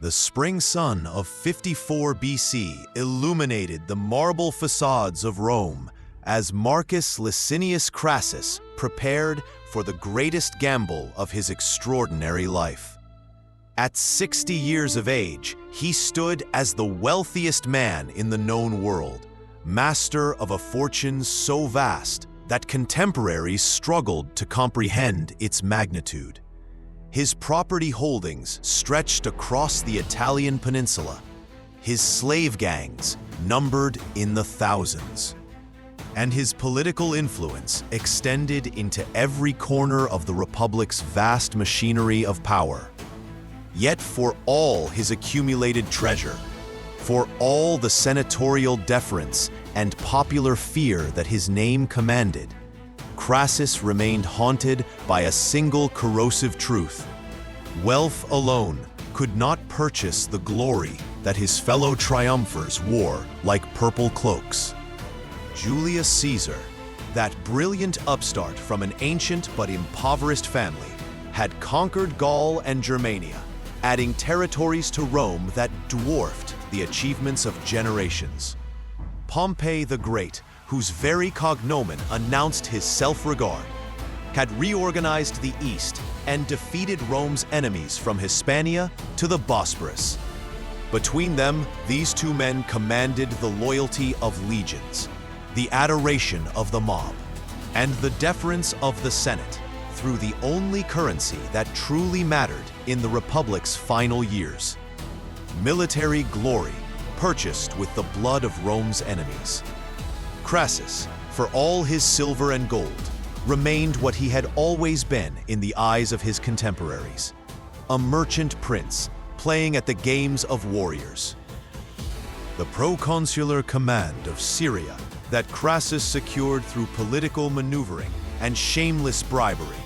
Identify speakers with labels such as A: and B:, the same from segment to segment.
A: The spring sun of 54 BC illuminated the marble facades of Rome as Marcus Licinius Crassus prepared for the greatest gamble of his extraordinary life. At 60 years of age, he stood as the wealthiest man in the known world, master of a fortune so vast that contemporaries struggled to comprehend its magnitude. His property holdings stretched across the Italian peninsula, his slave gangs numbered in the thousands, and his political influence extended into every corner of the Republic's vast machinery of power. Yet for all his accumulated treasure, for all the senatorial deference and popular fear that his name commanded, Crassus remained haunted by a single corrosive truth. Wealth alone could not purchase the glory that his fellow triumphers wore like purple cloaks. Julius Caesar, that brilliant upstart from an ancient but impoverished family, had conquered Gaul and Germania, adding territories to Rome that dwarfed the achievements of generations. Pompey the Great, whose very cognomen announced his self-regard, had reorganized the East and defeated Rome's enemies from Hispania to the Bosporus. Between them, these two men commanded the loyalty of legions, the adoration of the mob, and the deference of the Senate through the only currency that truly mattered in the Republic's final years: military glory purchased with the blood of Rome's enemies. Crassus, for all his silver and gold, remained what he had always been in the eyes of his contemporaries: a merchant prince playing at the games of warriors. The proconsular command of Syria that Crassus secured through political maneuvering and shameless bribery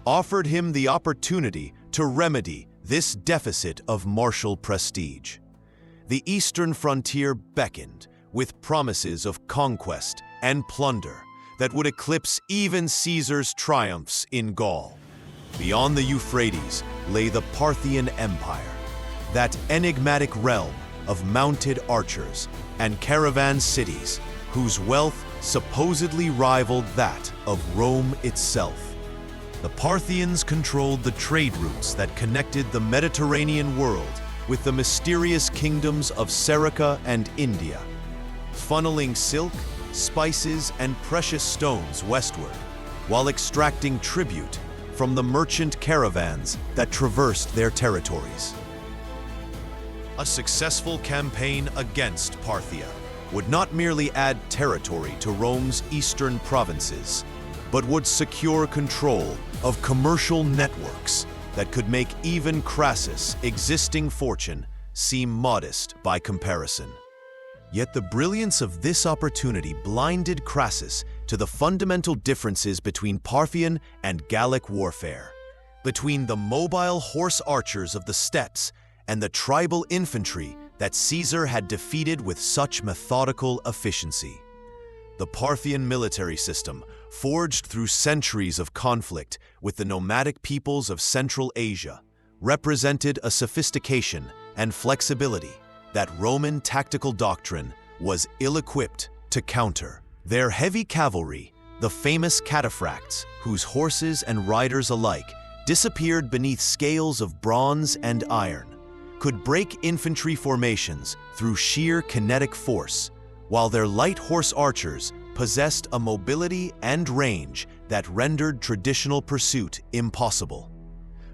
A: offered him the opportunity to remedy this deficit of martial prestige. The eastern frontier beckoned with promises of conquest and plunder that would eclipse even Caesar's triumphs in Gaul. Beyond the Euphrates lay the Parthian Empire, that enigmatic realm of mounted archers and caravan cities whose wealth supposedly rivaled that of Rome itself. The Parthians controlled the trade routes that connected the Mediterranean world with the mysterious kingdoms of Serica and India, funneling silk, spices, and precious stones westward, while extracting tribute from the merchant caravans that traversed their territories. A successful campaign against Parthia would not merely add territory to Rome's eastern provinces, but would secure control of commercial networks that could make even Crassus' existing fortune seem modest by comparison. Yet the brilliance of this opportunity blinded Crassus to the fundamental differences between Parthian and Gallic warfare, between the mobile horse archers of the steppes and the tribal infantry that Caesar had defeated with such methodical efficiency. The Parthian military system, forged through centuries of conflict with the nomadic peoples of Central Asia, represented a sophistication and flexibility that Roman tactical doctrine was ill-equipped to counter. Their heavy cavalry, the famous cataphracts, whose horses and riders alike disappeared beneath scales of bronze and iron, could break infantry formations through sheer kinetic force, while their light horse archers possessed a mobility and range that rendered traditional pursuit impossible.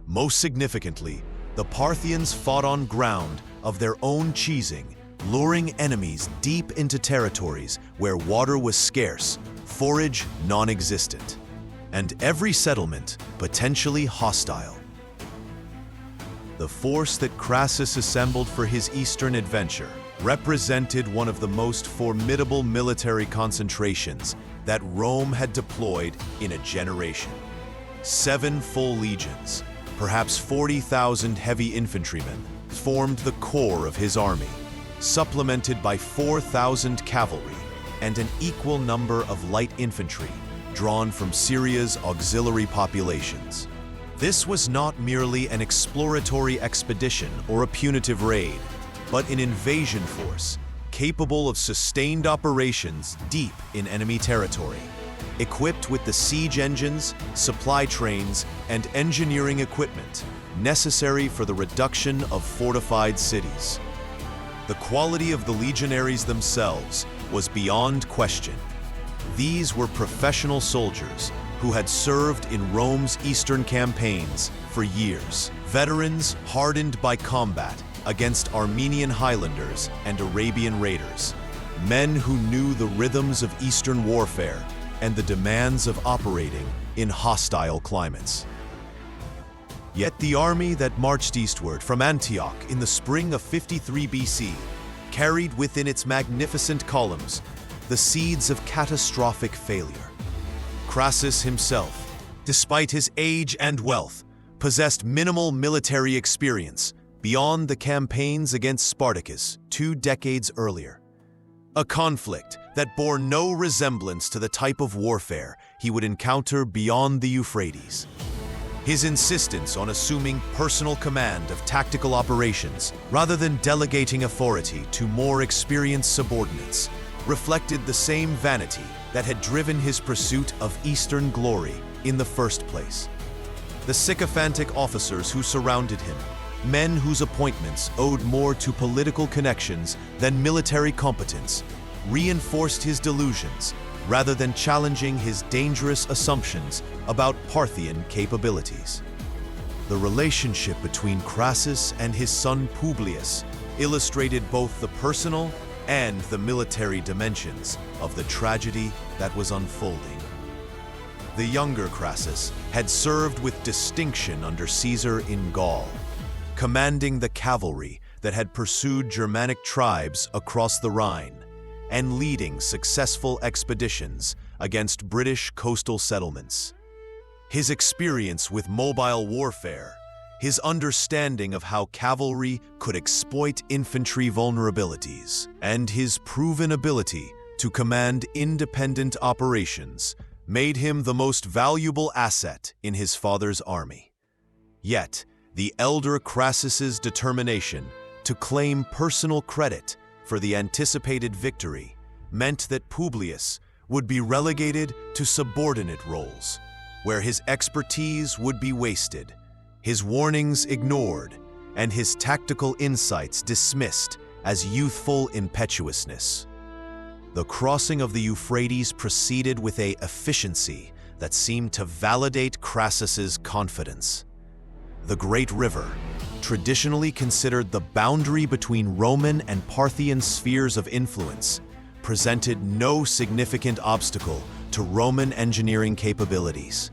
A: Most significantly, the Parthians fought on ground of their own choosing, luring enemies deep into territories where water was scarce, forage non-existent, and every settlement potentially hostile. The force that Crassus assembled for his eastern adventure represented one of the most formidable military concentrations that Rome had deployed in a generation. 7 full legions, perhaps 40,000 heavy infantrymen, formed the core of his army, supplemented by 4,000 cavalry and an equal number of light infantry drawn from Syria's auxiliary populations. This was not merely an exploratory expedition or a punitive raid, but an invasion force capable of sustained operations deep in enemy territory, equipped with the siege engines, supply trains, and engineering equipment necessary for the reduction of fortified cities. The quality of the legionaries themselves was beyond question. These were professional soldiers who had served in Rome's eastern campaigns for years, veterans hardened by combat against Armenian highlanders and Arabian raiders, men who knew the rhythms of eastern warfare and the demands of operating in hostile climates. Yet the army that marched eastward from Antioch in the spring of 53 BC carried within its magnificent columns the seeds of catastrophic failure. Crassus himself, despite his age and wealth, possessed minimal military experience beyond the campaigns against Spartacus 2 decades earlier. A conflict that bore no resemblance to the type of warfare he would encounter beyond the Euphrates. His insistence on assuming personal command of tactical operations rather than delegating authority to more experienced subordinates reflected the same vanity that had driven his pursuit of Eastern glory in the first place. The sycophantic officers who surrounded him, men whose appointments owed more to political connections than military competence, reinforced his delusions rather than challenging his dangerous assumptions about Parthian capabilities. The relationship between Crassus and his son Publius illustrated both the personal and the military dimensions of the tragedy that was unfolding. The younger Crassus had served with distinction under Caesar in Gaul, commanding the cavalry that had pursued Germanic tribes across the Rhine and leading successful expeditions against British coastal settlements. His experience with mobile warfare, his understanding of how cavalry could exploit infantry vulnerabilities, and his proven ability to command independent operations made him the most valuable asset in his father's army. Yet, the elder Crassus's determination to claim personal credit for the anticipated victory meant that Publius would be relegated to subordinate roles, where his expertise would be wasted, his warnings ignored, and his tactical insights dismissed as youthful impetuousness. The crossing of the Euphrates proceeded with an efficiency that seemed to validate Crassus's confidence. The great river, traditionally considered the boundary between Roman and Parthian spheres of influence, presented no significant obstacle to Roman engineering capabilities.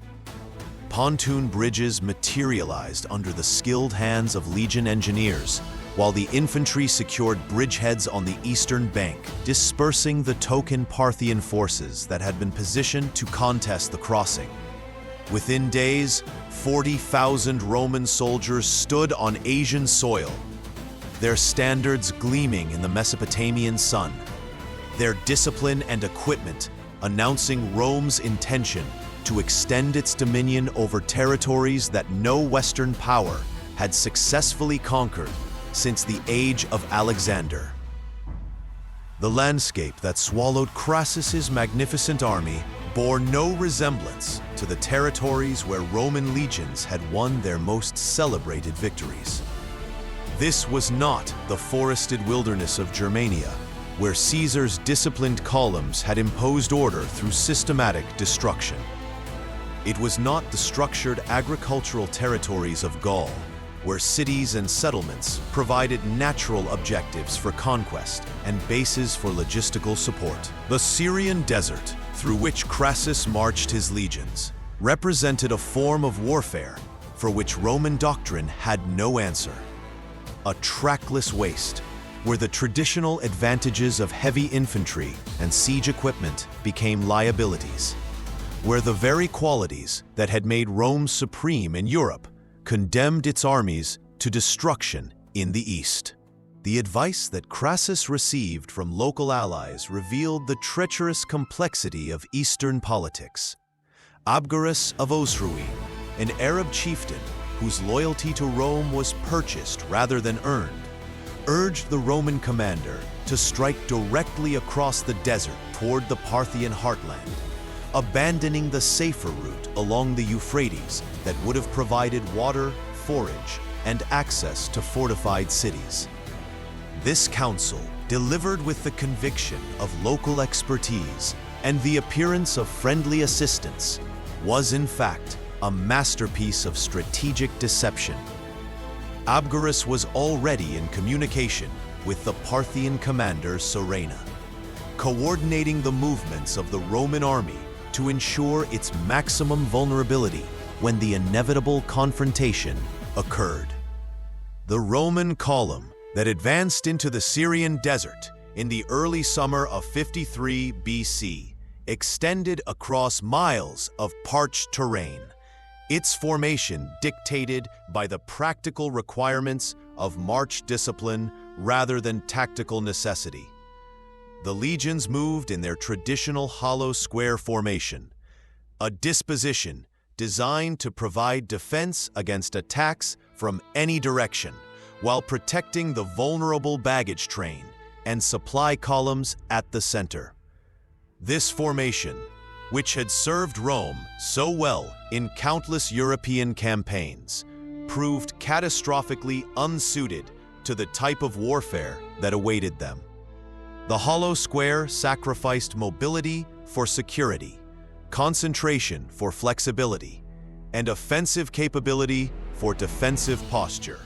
A: Pontoon bridges materialized under the skilled hands of legion engineers, while the infantry secured bridgeheads on the eastern bank, dispersing the token Parthian forces that had been positioned to contest the crossing. Within days, 40,000 Roman soldiers stood on Asian soil, their standards gleaming in the Mesopotamian sun, their discipline and equipment announcing Rome's intention to extend its dominion over territories that no Western power had successfully conquered since the age of Alexander. The landscape that swallowed Crassus's magnificent army bore no resemblance to the territories where Roman legions had won their most celebrated victories. This was not the forested wilderness of Germania, where Caesar's disciplined columns had imposed order through systematic destruction. It was not the structured agricultural territories of Gaul, where cities and settlements provided natural objectives for conquest and bases for logistical support. The Syrian desert, through which Crassus marched his legions, represented a form of warfare for which Roman doctrine had no answer. A trackless waste, where the traditional advantages of heavy infantry and siege equipment became liabilities, where the very qualities that had made Rome supreme in Europe condemned its armies to destruction in the East. The advice that Crassus received from local allies revealed the treacherous complexity of Eastern politics. Abgarus of Osrhoene, an Arab chieftain whose loyalty to Rome was purchased rather than earned, urged the Roman commander to strike directly across the desert toward the Parthian heartland, abandoning the safer route along the Euphrates that would have provided water, forage, and access to fortified cities. This counsel, delivered with the conviction of local expertise and the appearance of friendly assistance, was in fact a masterpiece of strategic deception. Abgarus was already in communication with the Parthian commander Surena, coordinating the movements of the Roman army to ensure its maximum vulnerability when the inevitable confrontation occurred. The Roman column that advanced into the Syrian desert in the early summer of 53 BC extended across miles of parched terrain, its formation dictated by the practical requirements of march discipline rather than tactical necessity. The legions moved in their traditional hollow square formation, a disposition designed to provide defense against attacks from any direction, while protecting the vulnerable baggage train and supply columns at the center. This formation, which had served Rome so well in countless European campaigns, proved catastrophically unsuited to the type of warfare that awaited them. The hollow square sacrificed mobility for security, concentration for flexibility, and offensive capability for defensive posture,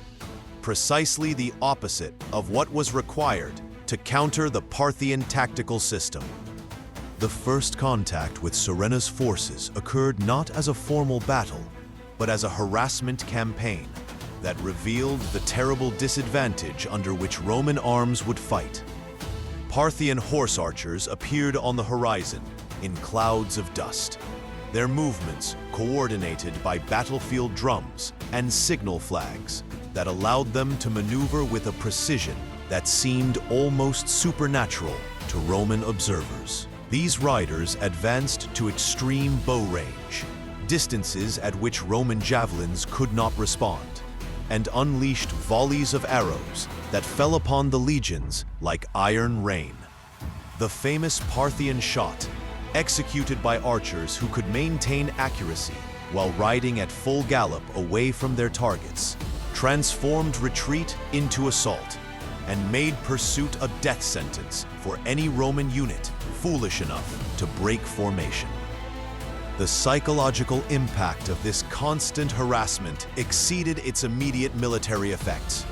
A: precisely the opposite of what was required to counter the Parthian tactical system. The first contact with Surena's forces occurred not as a formal battle, but as a harassment campaign that revealed the terrible disadvantage under which Roman arms would fight. Parthian horse archers appeared on the horizon in clouds of dust, their movements coordinated by battlefield drums and signal flags that allowed them to maneuver with a precision that seemed almost supernatural to Roman observers. These riders advanced to extreme bow range, distances at which Roman javelins could not respond, and unleashed volleys of arrows that fell upon the legions like iron rain. The famous Parthian shot, executed by archers who could maintain accuracy while riding at full gallop away from their targets, transformed retreat into assault and made pursuit a death sentence for any Roman unit foolish enough to break formation. The psychological impact of this constant harassment exceeded its immediate military effects.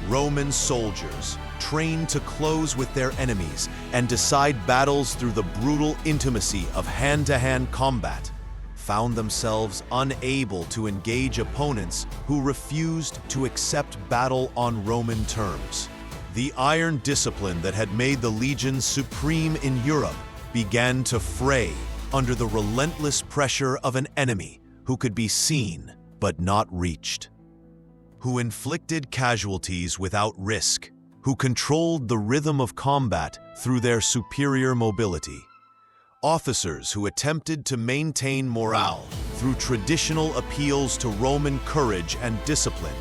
A: Roman soldiers, trained to close with their enemies and decide battles through the brutal intimacy of hand-to-hand combat, found themselves unable to engage opponents who refused to accept battle on Roman terms. The iron discipline that had made the legions supreme in Europe began to fray under the relentless pressure of an enemy who could be seen but not reached, who inflicted casualties without risk, who controlled the rhythm of combat through their superior mobility. Officers who attempted to maintain morale through traditional appeals to Roman courage and discipline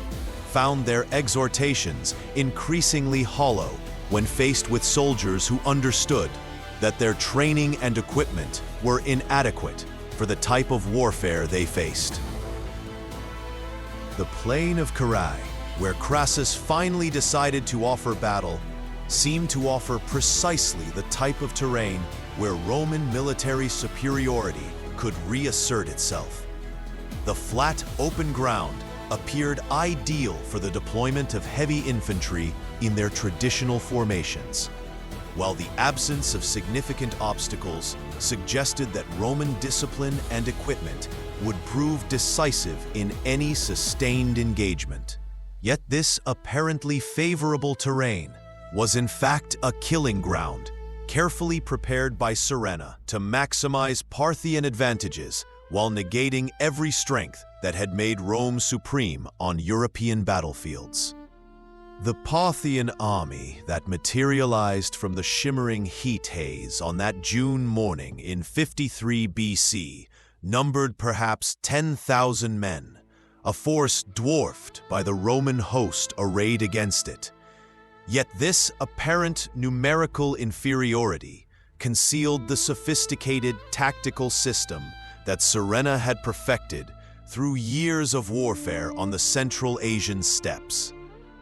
A: found their exhortations increasingly hollow when faced with soldiers who understood that their training and equipment were inadequate for the type of warfare they faced. The plain of Carrhae, where Crassus finally decided to offer battle, seemed to offer precisely the type of terrain where Roman military superiority could reassert itself. The flat, open ground appeared ideal for the deployment of heavy infantry in their traditional formations, while the absence of significant obstacles suggested that Roman discipline and equipment would prove decisive in any sustained engagement. Yet this apparently favorable terrain was in fact a killing ground, carefully prepared by Surena to maximize Parthian advantages while negating every strength that had made Rome supreme on European battlefields. The Parthian army that materialized from the shimmering heat haze on that June morning in 53 BC numbered perhaps 10,000 men, a force dwarfed by the Roman host arrayed against it. Yet this apparent numerical inferiority concealed the sophisticated tactical system that Surenna had perfected through years of warfare on the Central Asian steppes.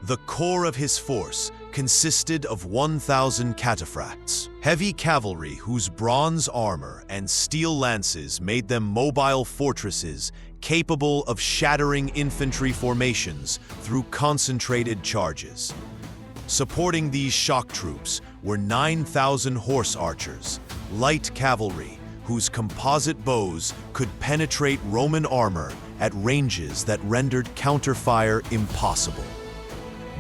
A: The core of his force consisted of 1,000 cataphracts, heavy cavalry whose bronze armor and steel lances made them mobile fortresses capable of shattering infantry formations through concentrated charges. Supporting these shock troops were 9,000 horse archers, light cavalry, whose composite bows could penetrate Roman armor at ranges that rendered counterfire impossible.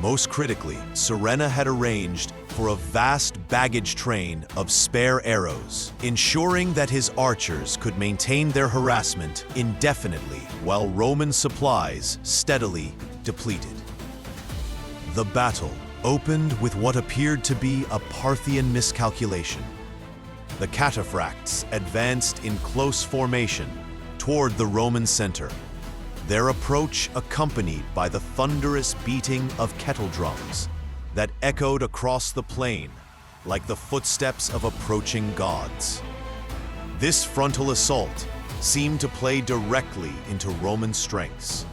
A: Most critically, Surenna had arranged for a vast baggage train of spare arrows, ensuring that his archers could maintain their harassment indefinitely while Roman supplies steadily depleted. The battle opened with what appeared to be a Parthian miscalculation. The cataphracts advanced in close formation toward the Roman center, their approach accompanied by the thunderous beating of kettle drums that echoed across the plain like the footsteps of approaching gods. This frontal assault seemed to play directly into Roman strengths,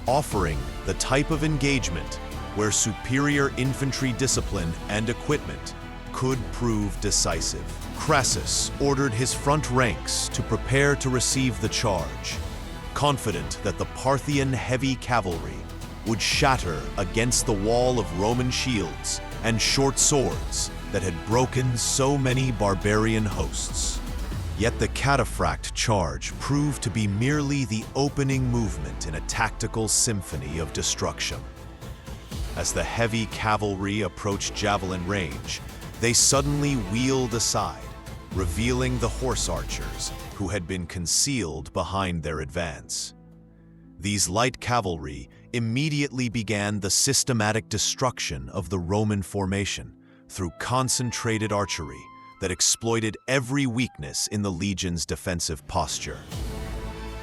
A: offering the type of engagement where superior infantry discipline and equipment could prove decisive. Crassus ordered his front ranks to prepare to receive the charge, confident that the Parthian heavy cavalry would shatter against the wall of Roman shields and short swords that had broken so many barbarian hosts. Yet the cataphract charge proved to be merely the opening movement in a tactical symphony of destruction. As the heavy cavalry approached javelin range, they suddenly wheeled aside, revealing the horse archers who had been concealed behind their advance. These light cavalry immediately began the systematic destruction of the Roman formation through concentrated archery that exploited every weakness in the legion's defensive posture.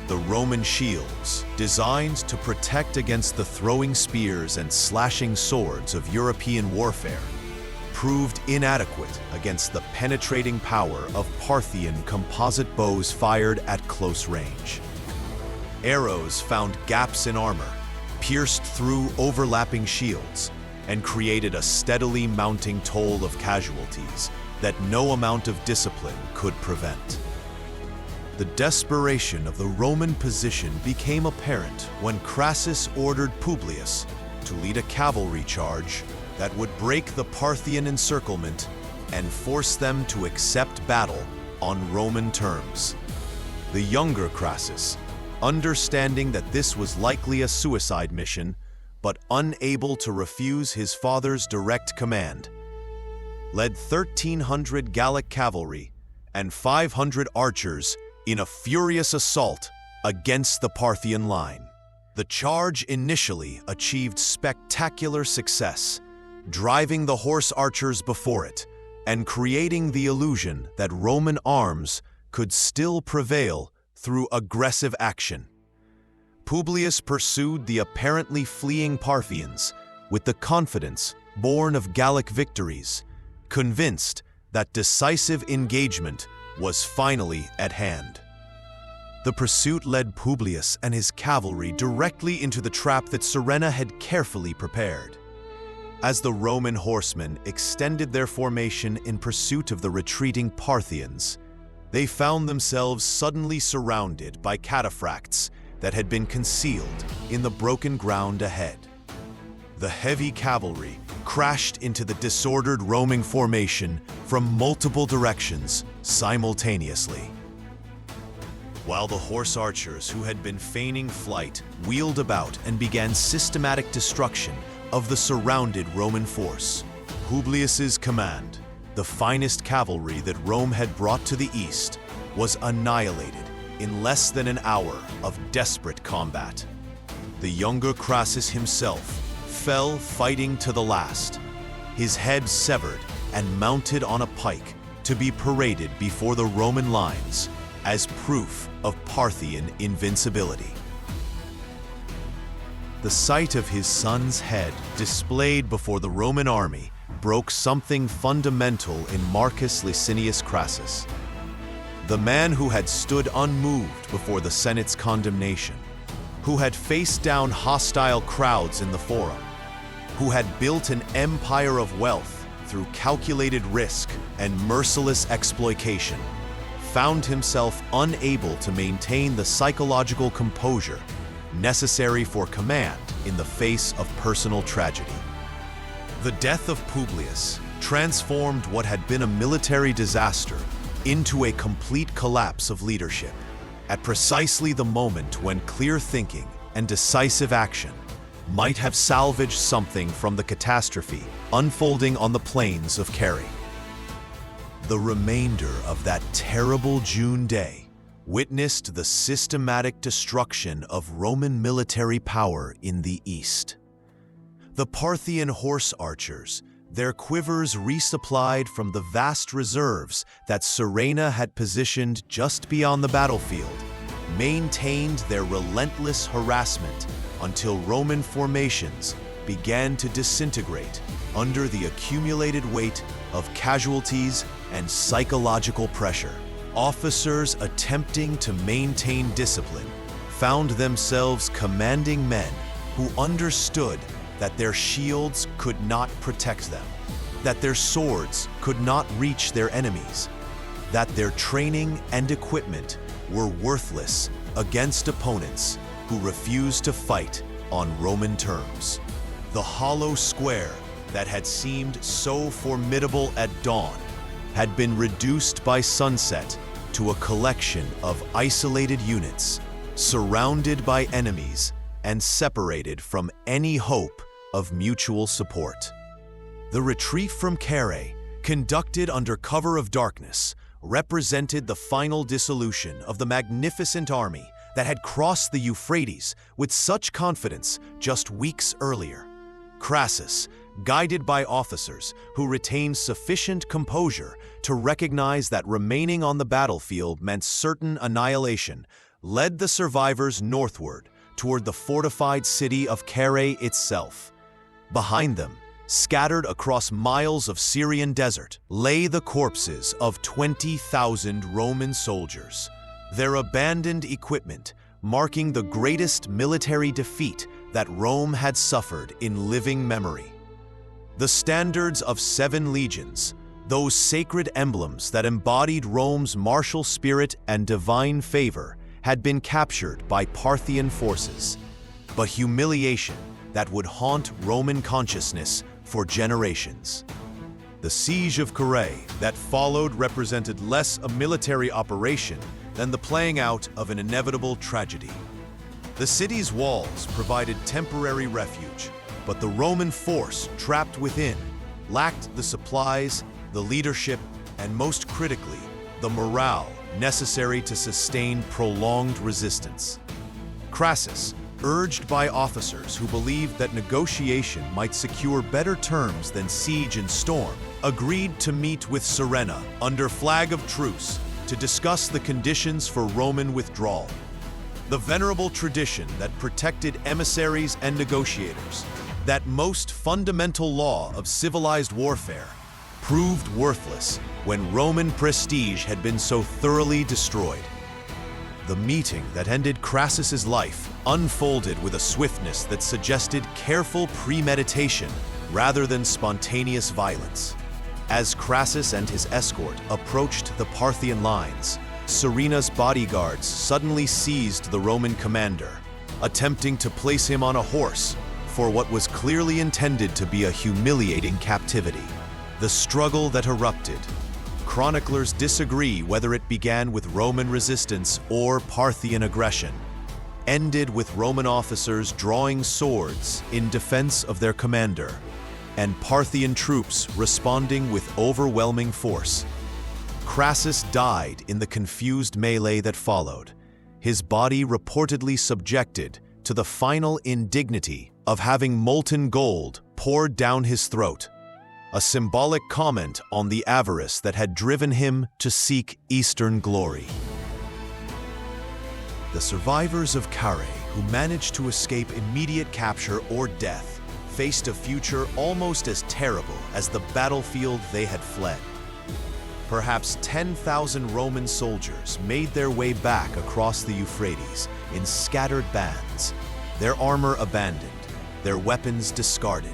A: The Roman shields, designed to protect against the throwing spears and slashing swords of European warfare, proved inadequate against the penetrating power of Parthian composite bows fired at close range. Arrows found gaps in armor, pierced through overlapping shields, and created a steadily mounting toll of casualties that no amount of discipline could prevent. The desperation of the Roman position became apparent when Crassus ordered Publius to lead a cavalry charge that would break the Parthian encirclement and force them to accept battle on Roman terms. The younger Crassus, understanding that this was likely a suicide mission, but unable to refuse his father's direct command, led 1,300 Gallic cavalry and 500 archers in a furious assault against the Parthian line. The charge initially achieved spectacular success, driving the horse archers before it and creating the illusion that Roman arms could still prevail through aggressive action. Publius pursued the apparently fleeing Parthians with the confidence born of Gallic victories, convinced that decisive engagement was finally at hand. The pursuit led Publius and his cavalry directly into the trap that Surenna had carefully prepared. As the Roman horsemen extended their formation in pursuit of the retreating Parthians, they found themselves suddenly surrounded by cataphracts that had been concealed in the broken ground ahead. The heavy cavalry crashed into the disordered Roman formation from multiple directions simultaneously, while the horse archers who had been feigning flight wheeled about and began systematic destruction of the surrounded Roman force. Publius's command, the finest cavalry that Rome had brought to the east, was annihilated in less than an hour of desperate combat. The younger Crassus himself fell fighting to the last, his head severed and mounted on a pike to be paraded before the Roman lines as proof of Parthian invincibility. The sight of his son's head displayed before the Roman army broke something fundamental in Marcus Licinius Crassus. The man who had stood unmoved before the Senate's condemnation, who had faced down hostile crowds in the Forum, who had built an empire of wealth through calculated risk and merciless exploitation, found himself unable to maintain the psychological composure necessary for command in the face of personal tragedy. The death of Publius transformed what had been a military disaster into a complete collapse of leadership, at precisely the moment when clear thinking and decisive action might have salvaged something from the catastrophe unfolding on the plains of Carrhae. The remainder of that terrible June day witnessed the systematic destruction of Roman military power in the east. The Parthian horse archers, their quivers resupplied from the vast reserves that Syrena had positioned just beyond the battlefield, maintained their relentless harassment until Roman formations began to disintegrate under the accumulated weight of casualties and psychological pressure. Officers attempting to maintain discipline found themselves commanding men who understood that their shields could not protect them, that their swords could not reach their enemies, that their training and equipment were worthless against opponents who refused to fight on Roman terms. The hollow square that had seemed so formidable at dawn had been reduced by sunset to a collection of isolated units, surrounded by enemies and separated from any hope of mutual support. The retreat from Carrhae, conducted under cover of darkness, represented the final dissolution of the magnificent army that had crossed the Euphrates with such confidence just weeks earlier. Crassus, guided by officers who retained sufficient composure to recognize that remaining on the battlefield meant certain annihilation, led the survivors northward toward the fortified city of Carrhae itself. Behind them, scattered across miles of Syrian desert, lay the corpses of 20,000 Roman soldiers, their abandoned equipment marking the greatest military defeat that Rome had suffered in living memory. The standards of 7 legions, those sacred emblems that embodied Rome's martial spirit and divine favor, had been captured by Parthian forces, but humiliation that would haunt Roman consciousness for generations. The siege of Carrhae that followed represented less a military operation than the playing out of an inevitable tragedy. The city's walls provided temporary refuge, but the Roman force trapped within lacked the supplies, the leadership, and most critically, the morale necessary to sustain prolonged resistance. Crassus, urged by officers who believed that negotiation might secure better terms than siege and storm, agreed to meet with Syrena under flag of truce to discuss the conditions for Roman withdrawal. The venerable tradition that protected emissaries and negotiators, that most fundamental law of civilized warfare, proved worthless when Roman prestige had been so thoroughly destroyed. The meeting that ended Crassus's life unfolded with a swiftness that suggested careful premeditation rather than spontaneous violence. As Crassus and his escort approached the Parthian lines, Syrena's bodyguards suddenly seized the Roman commander, attempting to place him on a horse for what was clearly intended to be a humiliating captivity. The struggle that erupted. Chroniclers disagree whether it began with Roman resistance or Parthian aggression, ended with Roman officers drawing swords in defense of their commander, and Parthian troops responding with overwhelming force. Crassus died in the confused melee that followed, his body reportedly subjected to the final indignity of having molten gold poured down his throat, a symbolic comment on the avarice that had driven him to seek Eastern glory. The survivors of Carrhae, who managed to escape immediate capture or death, faced a future almost as terrible as the battlefield they had fled. Perhaps 10,000 Roman soldiers made their way back across the Euphrates in scattered bands, their armor abandoned, their weapons discarded,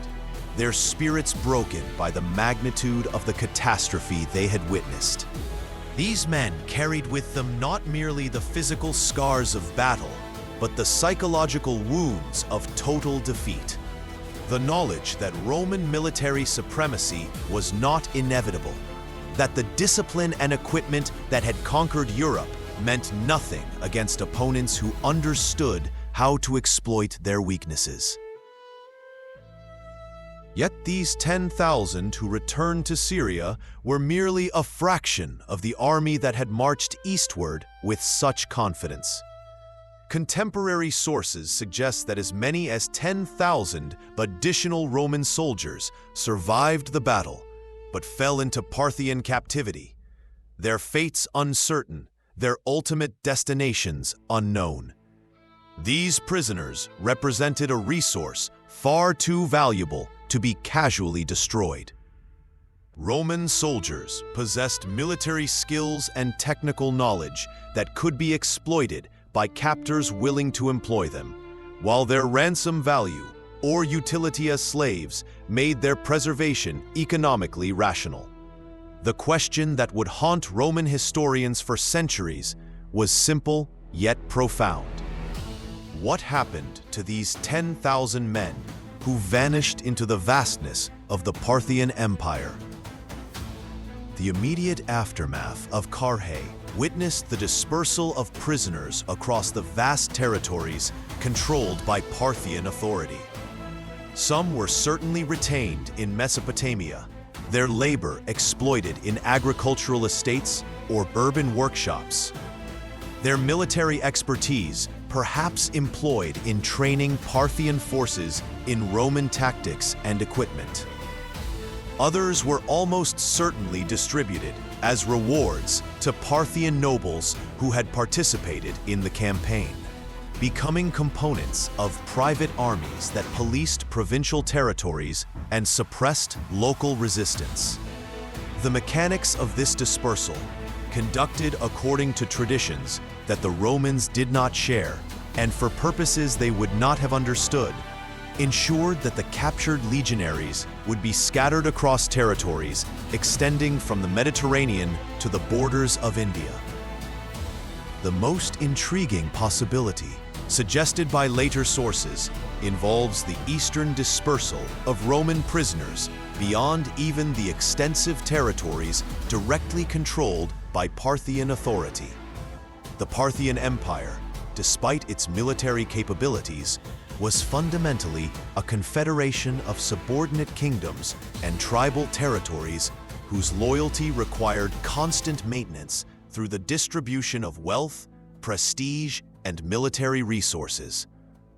A: their spirits broken by the magnitude of the catastrophe they had witnessed. These men carried with them not merely the physical scars of battle, but the psychological wounds of total defeat. The knowledge that Roman military supremacy was not inevitable, that the discipline and equipment that had conquered Europe meant nothing against opponents who understood how to exploit their weaknesses. Yet these 10,000 who returned to Syria were merely a fraction of the army that had marched eastward with such confidence. Contemporary sources suggest that as many as 10,000 additional Roman soldiers survived the battle, but fell into Parthian captivity, their fates uncertain, their ultimate destinations unknown. These prisoners represented a resource far too valuable to be casually destroyed. Roman soldiers possessed military skills and technical knowledge that could be exploited by captors willing to employ them, while their ransom value or utility as slaves made their preservation economically rational. The question that would haunt Roman historians for centuries was simple yet profound. What happened to these 10,000 men who vanished into the vastness of the Parthian Empire? The immediate aftermath of Carrhae witnessed the dispersal of prisoners across the vast territories controlled by Parthian authority. Some were certainly retained in Mesopotamia, their labor exploited in agricultural estates or urban workshops, their military expertise perhaps employed in training Parthian forces in Roman tactics and equipment. Others were almost certainly distributed as rewards to Parthian nobles who had participated in the campaign, becoming components of private armies that policed provincial territories and suppressed local resistance. The mechanics of this dispersal, conducted according to traditions that the Romans did not share and for purposes they would not have understood, ensured that the captured legionaries would be scattered across territories extending from the Mediterranean to the borders of India. The most intriguing possibility, suggested by later sources, involves the eastern dispersal of Roman prisoners beyond even the extensive territories directly controlled by Parthian authority. The Parthian Empire, despite its military capabilities, was fundamentally a confederation of subordinate kingdoms and tribal territories whose loyalty required constant maintenance through the distribution of wealth, prestige, and military resources.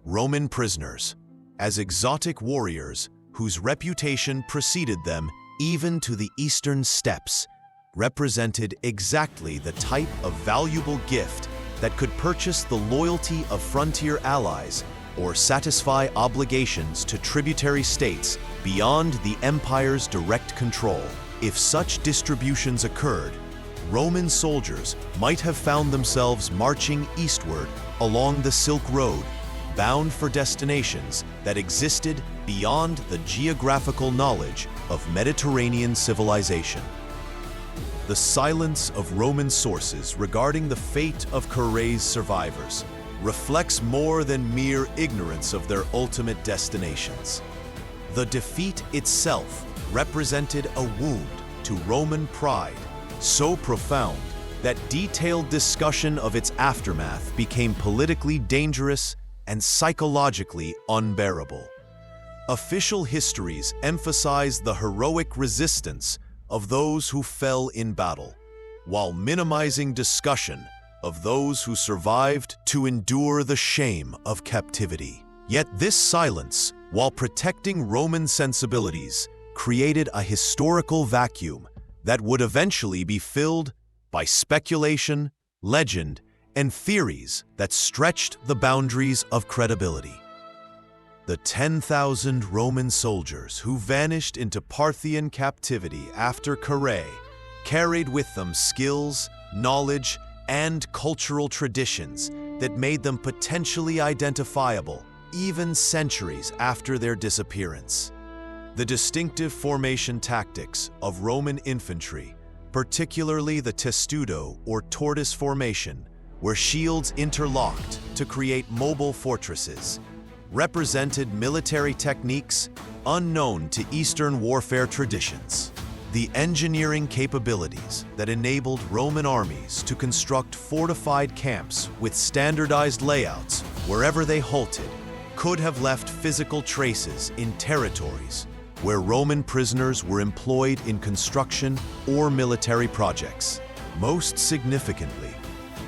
A: Roman prisoners, as exotic warriors whose reputation preceded them even to the eastern steppes, represented exactly the type of valuable gift that could purchase the loyalty of frontier allies or satisfy obligations to tributary states beyond the empire's direct control. If such distributions occurred, Roman soldiers might have found themselves marching eastward along the Silk Road, bound for destinations that existed beyond the geographical knowledge of Mediterranean civilization. The silence of Roman sources regarding the fate of Carrhae's survivors reflects more than mere ignorance of their ultimate destinations. The defeat itself represented a wound to Roman pride so profound that detailed discussion of its aftermath became politically dangerous and psychologically unbearable. Official histories emphasize the heroic resistance of those who fell in battle, while minimizing discussion of those who survived to endure the shame of captivity. Yet this silence, while protecting Roman sensibilities, created a historical vacuum that would eventually be filled by speculation, legend, and theories that stretched the boundaries of credibility. The 10,000 Roman soldiers who vanished into Parthian captivity after Carrhae carried with them skills, knowledge, and cultural traditions that made them potentially identifiable even centuries after their disappearance. The distinctive formation tactics of Roman infantry, particularly the testudo or tortoise formation, where shields interlocked to create mobile fortresses, represented military techniques unknown to Eastern warfare traditions. The engineering capabilities that enabled Roman armies to construct fortified camps with standardized layouts wherever they halted could have left physical traces in territories where Roman prisoners were employed in construction or military projects. Most significantly,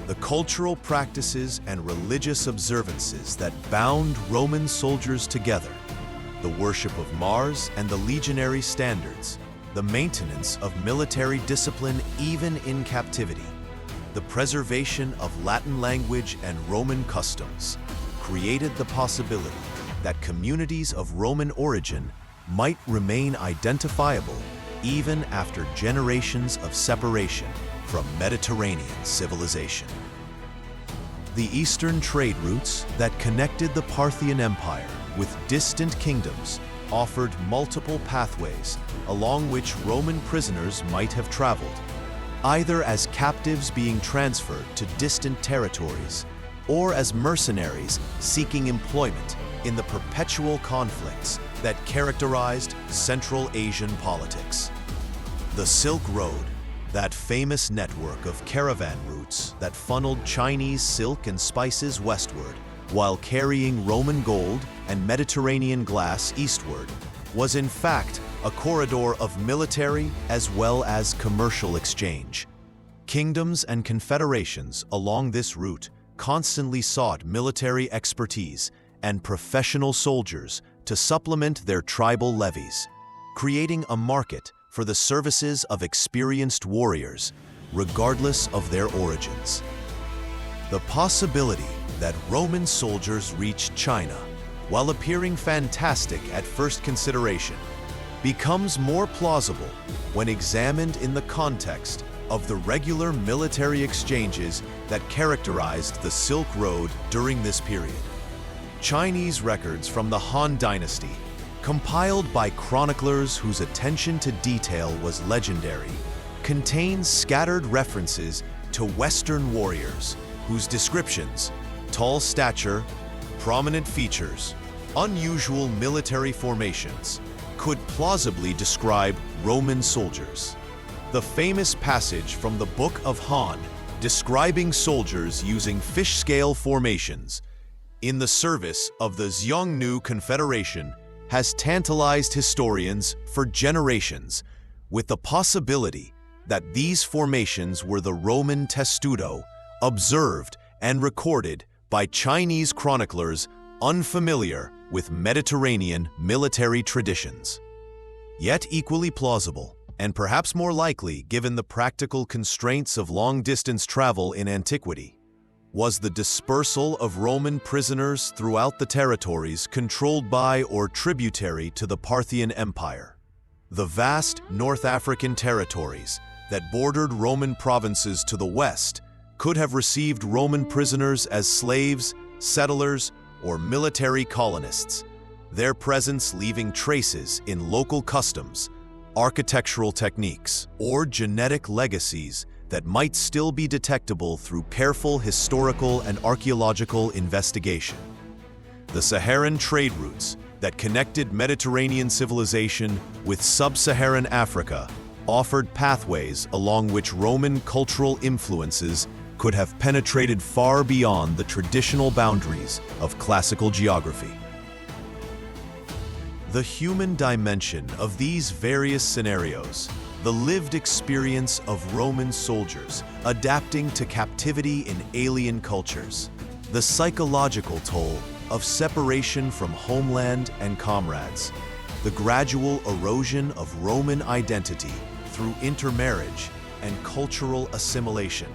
A: the cultural practices and religious observances that bound Roman soldiers together, the worship of Mars and the legionary standards, the maintenance of military discipline even in captivity, the preservation of Latin language and Roman customs, created the possibility that communities of Roman origin might remain identifiable even after generations of separation from Mediterranean civilization. The eastern trade routes that connected the Parthian Empire with distant kingdoms offered multiple pathways along which Roman prisoners might have traveled, either as captives being transferred to distant territories or as mercenaries seeking employment in the perpetual conflicts that characterized Central Asian politics. The Silk Road, that famous network of caravan routes that funneled Chinese silk and spices westward while carrying Roman gold and Mediterranean glass eastward, was in fact a corridor of military as well as commercial exchange. Kingdoms and confederations along this route constantly sought military expertise and professional soldiers to supplement their tribal levies, creating a market for the services of experienced warriors, regardless of their origins. The possibility that Roman soldiers reached China, while appearing fantastic at first consideration, becomes more plausible when examined in the context of the regular military exchanges that characterized the Silk Road during this period. Chinese records from the Han Dynasty, compiled by chroniclers whose attention to detail was legendary, contain scattered references to Western warriors whose descriptions, tall stature, prominent features, unusual military formations, could plausibly describe Roman soldiers. The famous passage from the Book of Han describing soldiers using fish-scale formations in the service of the Xiongnu Confederation has tantalized historians for generations with the possibility that these formations were the Roman testudo observed and recorded by Chinese chroniclers unfamiliar with Mediterranean military traditions. Yet equally plausible, and perhaps more likely given the practical constraints of long-distance travel in antiquity, was the dispersal of Roman prisoners throughout the territories controlled by or tributary to the Parthian Empire. The vast North African territories that bordered Roman provinces to the west could have received Roman prisoners as slaves, settlers, or military colonists, their presence leaving traces in local customs, architectural techniques, or genetic legacies that might still be detectable through careful historical and archaeological investigation. The Saharan trade routes that connected Mediterranean civilization with sub-Saharan Africa offered pathways along which Roman cultural influences could have penetrated far beyond the traditional boundaries of classical geography. The human dimension of these various scenarios, the lived experience of Roman soldiers adapting to captivity in alien cultures, the psychological toll of separation from homeland and comrades, the gradual erosion of Roman identity through intermarriage and cultural assimilation,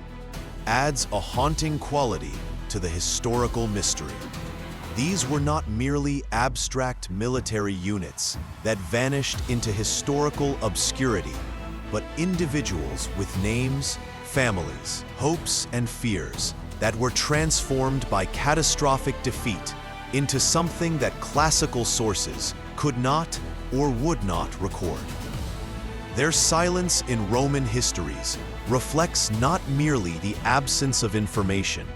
A: adds a haunting quality to the historical mystery. These were not merely abstract military units that vanished into historical obscurity, but individuals with names, families, hopes, and fears that were transformed by catastrophic defeat into something that classical sources could not or would not record. Their silence in Roman histories reflects not merely the absence of information,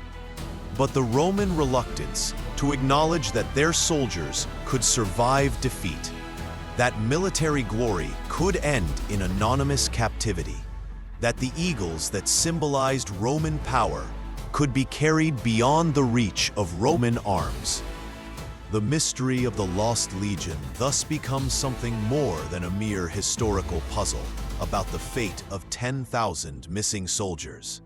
A: but the Roman reluctance to acknowledge that their soldiers could survive defeat, that military glory could end in anonymous captivity, that the eagles that symbolized Roman power could be carried beyond the reach of Roman arms. The mystery of the Lost Legion thus becomes something more than a mere historical puzzle about the fate of 10,000 missing soldiers.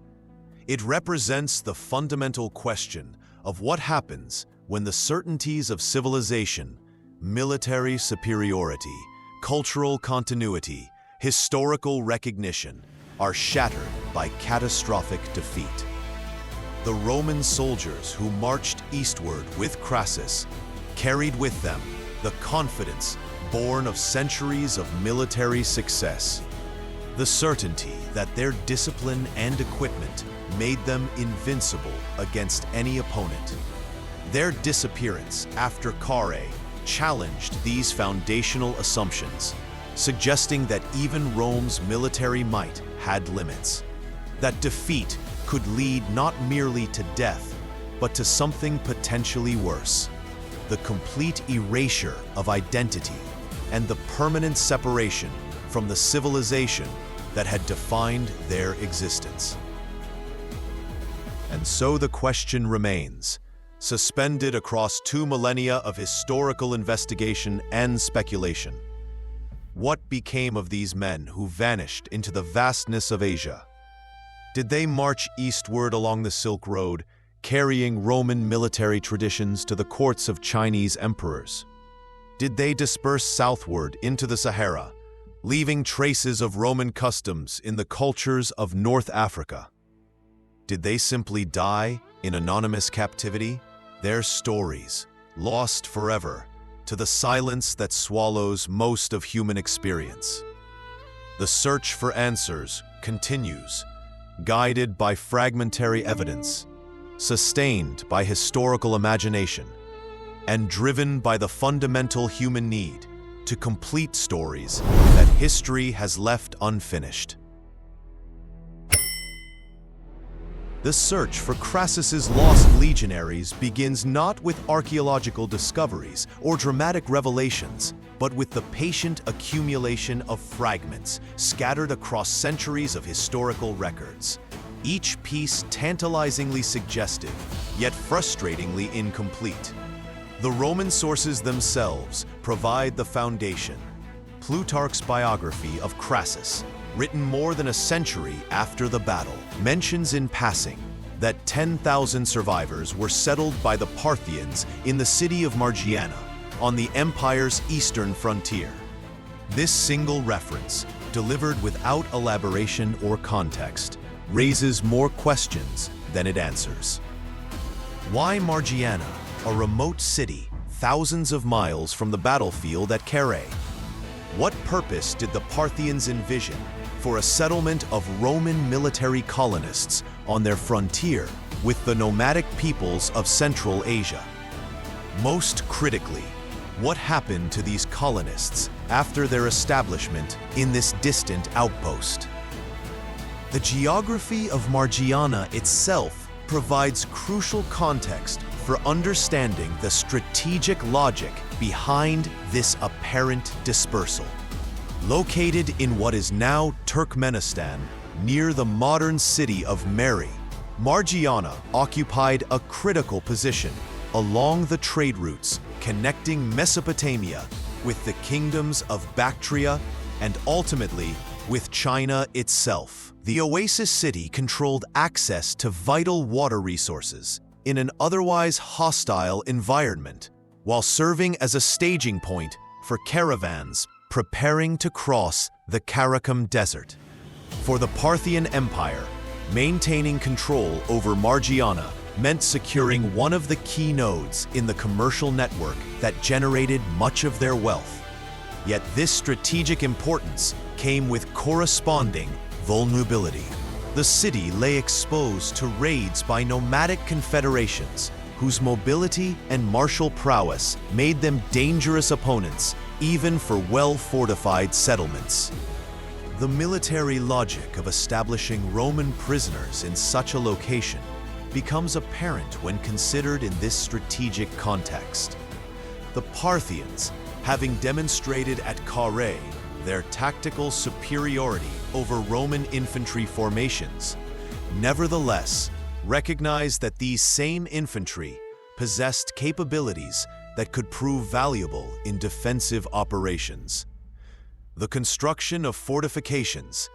A: It represents the fundamental question of what happens when the certainties of civilization, military superiority, cultural continuity, historical recognition are shattered by catastrophic defeat. The Roman soldiers who marched eastward with Crassus carried with them the confidence born of centuries of military success, the certainty that their discipline and equipment made them invincible against any opponent. Their disappearance after Carrhae challenged these foundational assumptions, suggesting that even Rome's military might had limits, that defeat could lead not merely to death, but to something potentially worse, the complete erasure of identity and the permanent separation from the civilization that had defined their existence. And so the question remains, suspended across 2 millennia of historical investigation and speculation. What became of these men who vanished into the vastness of Asia? Did they march eastward along the Silk Road, carrying Roman military traditions to the courts of Chinese emperors? Did they disperse southward into the Sahara, leaving traces of Roman customs in the cultures of North Africa? Did they simply die in anonymous captivity? Their stories, lost forever to the silence that swallows most of human experience. The search for answers continues, guided by fragmentary evidence, sustained by historical imagination, and driven by the fundamental human need to complete stories that history has left unfinished. The search for Crassus's lost legionaries begins not with archaeological discoveries or dramatic revelations, but with the patient accumulation of fragments scattered across centuries of historical records, each piece tantalizingly suggestive, yet frustratingly incomplete. The Roman sources themselves provide the foundation. Plutarch's biography of Crassus, written more than a century after the battle, mentions in passing that 10,000 survivors were settled by the Parthians in the city of Margiana, on the empire's eastern frontier. This single reference, delivered without elaboration or context, raises more questions than it answers. Why Margiana, a remote city thousands of miles from the battlefield at Carrhae? What purpose did the Parthians envision for a settlement of Roman military colonists on their frontier with the nomadic peoples of Central Asia? Most critically, what happened to these colonists after their establishment in this distant outpost? The geography of Margiana itself provides crucial context for understanding the strategic logic behind this apparent dispersal. Located in what is now Turkmenistan, near the modern city of Mary, Margiana occupied a critical position along the trade routes connecting Mesopotamia with the kingdoms of Bactria and ultimately with China itself. The oasis city controlled access to vital water resources in an otherwise hostile environment, while serving as a staging point for caravans preparing to cross the Karakum Desert. For the Parthian Empire, Maintaining control over Margiana meant securing one of the key nodes in the commercial network that generated much of their wealth. Yet this strategic importance came with corresponding vulnerability. The city lay exposed to raids by nomadic confederations whose mobility and martial prowess made them dangerous opponents even for well-fortified settlements. The military logic of establishing Roman prisoners in such a location becomes apparent when considered in this strategic context. The Parthians, having demonstrated at Carrhae their tactical superiority over Roman infantry formations, nevertheless recognized that these same infantry possessed capabilities that could prove valuable in defensive operations. The construction of fortifications,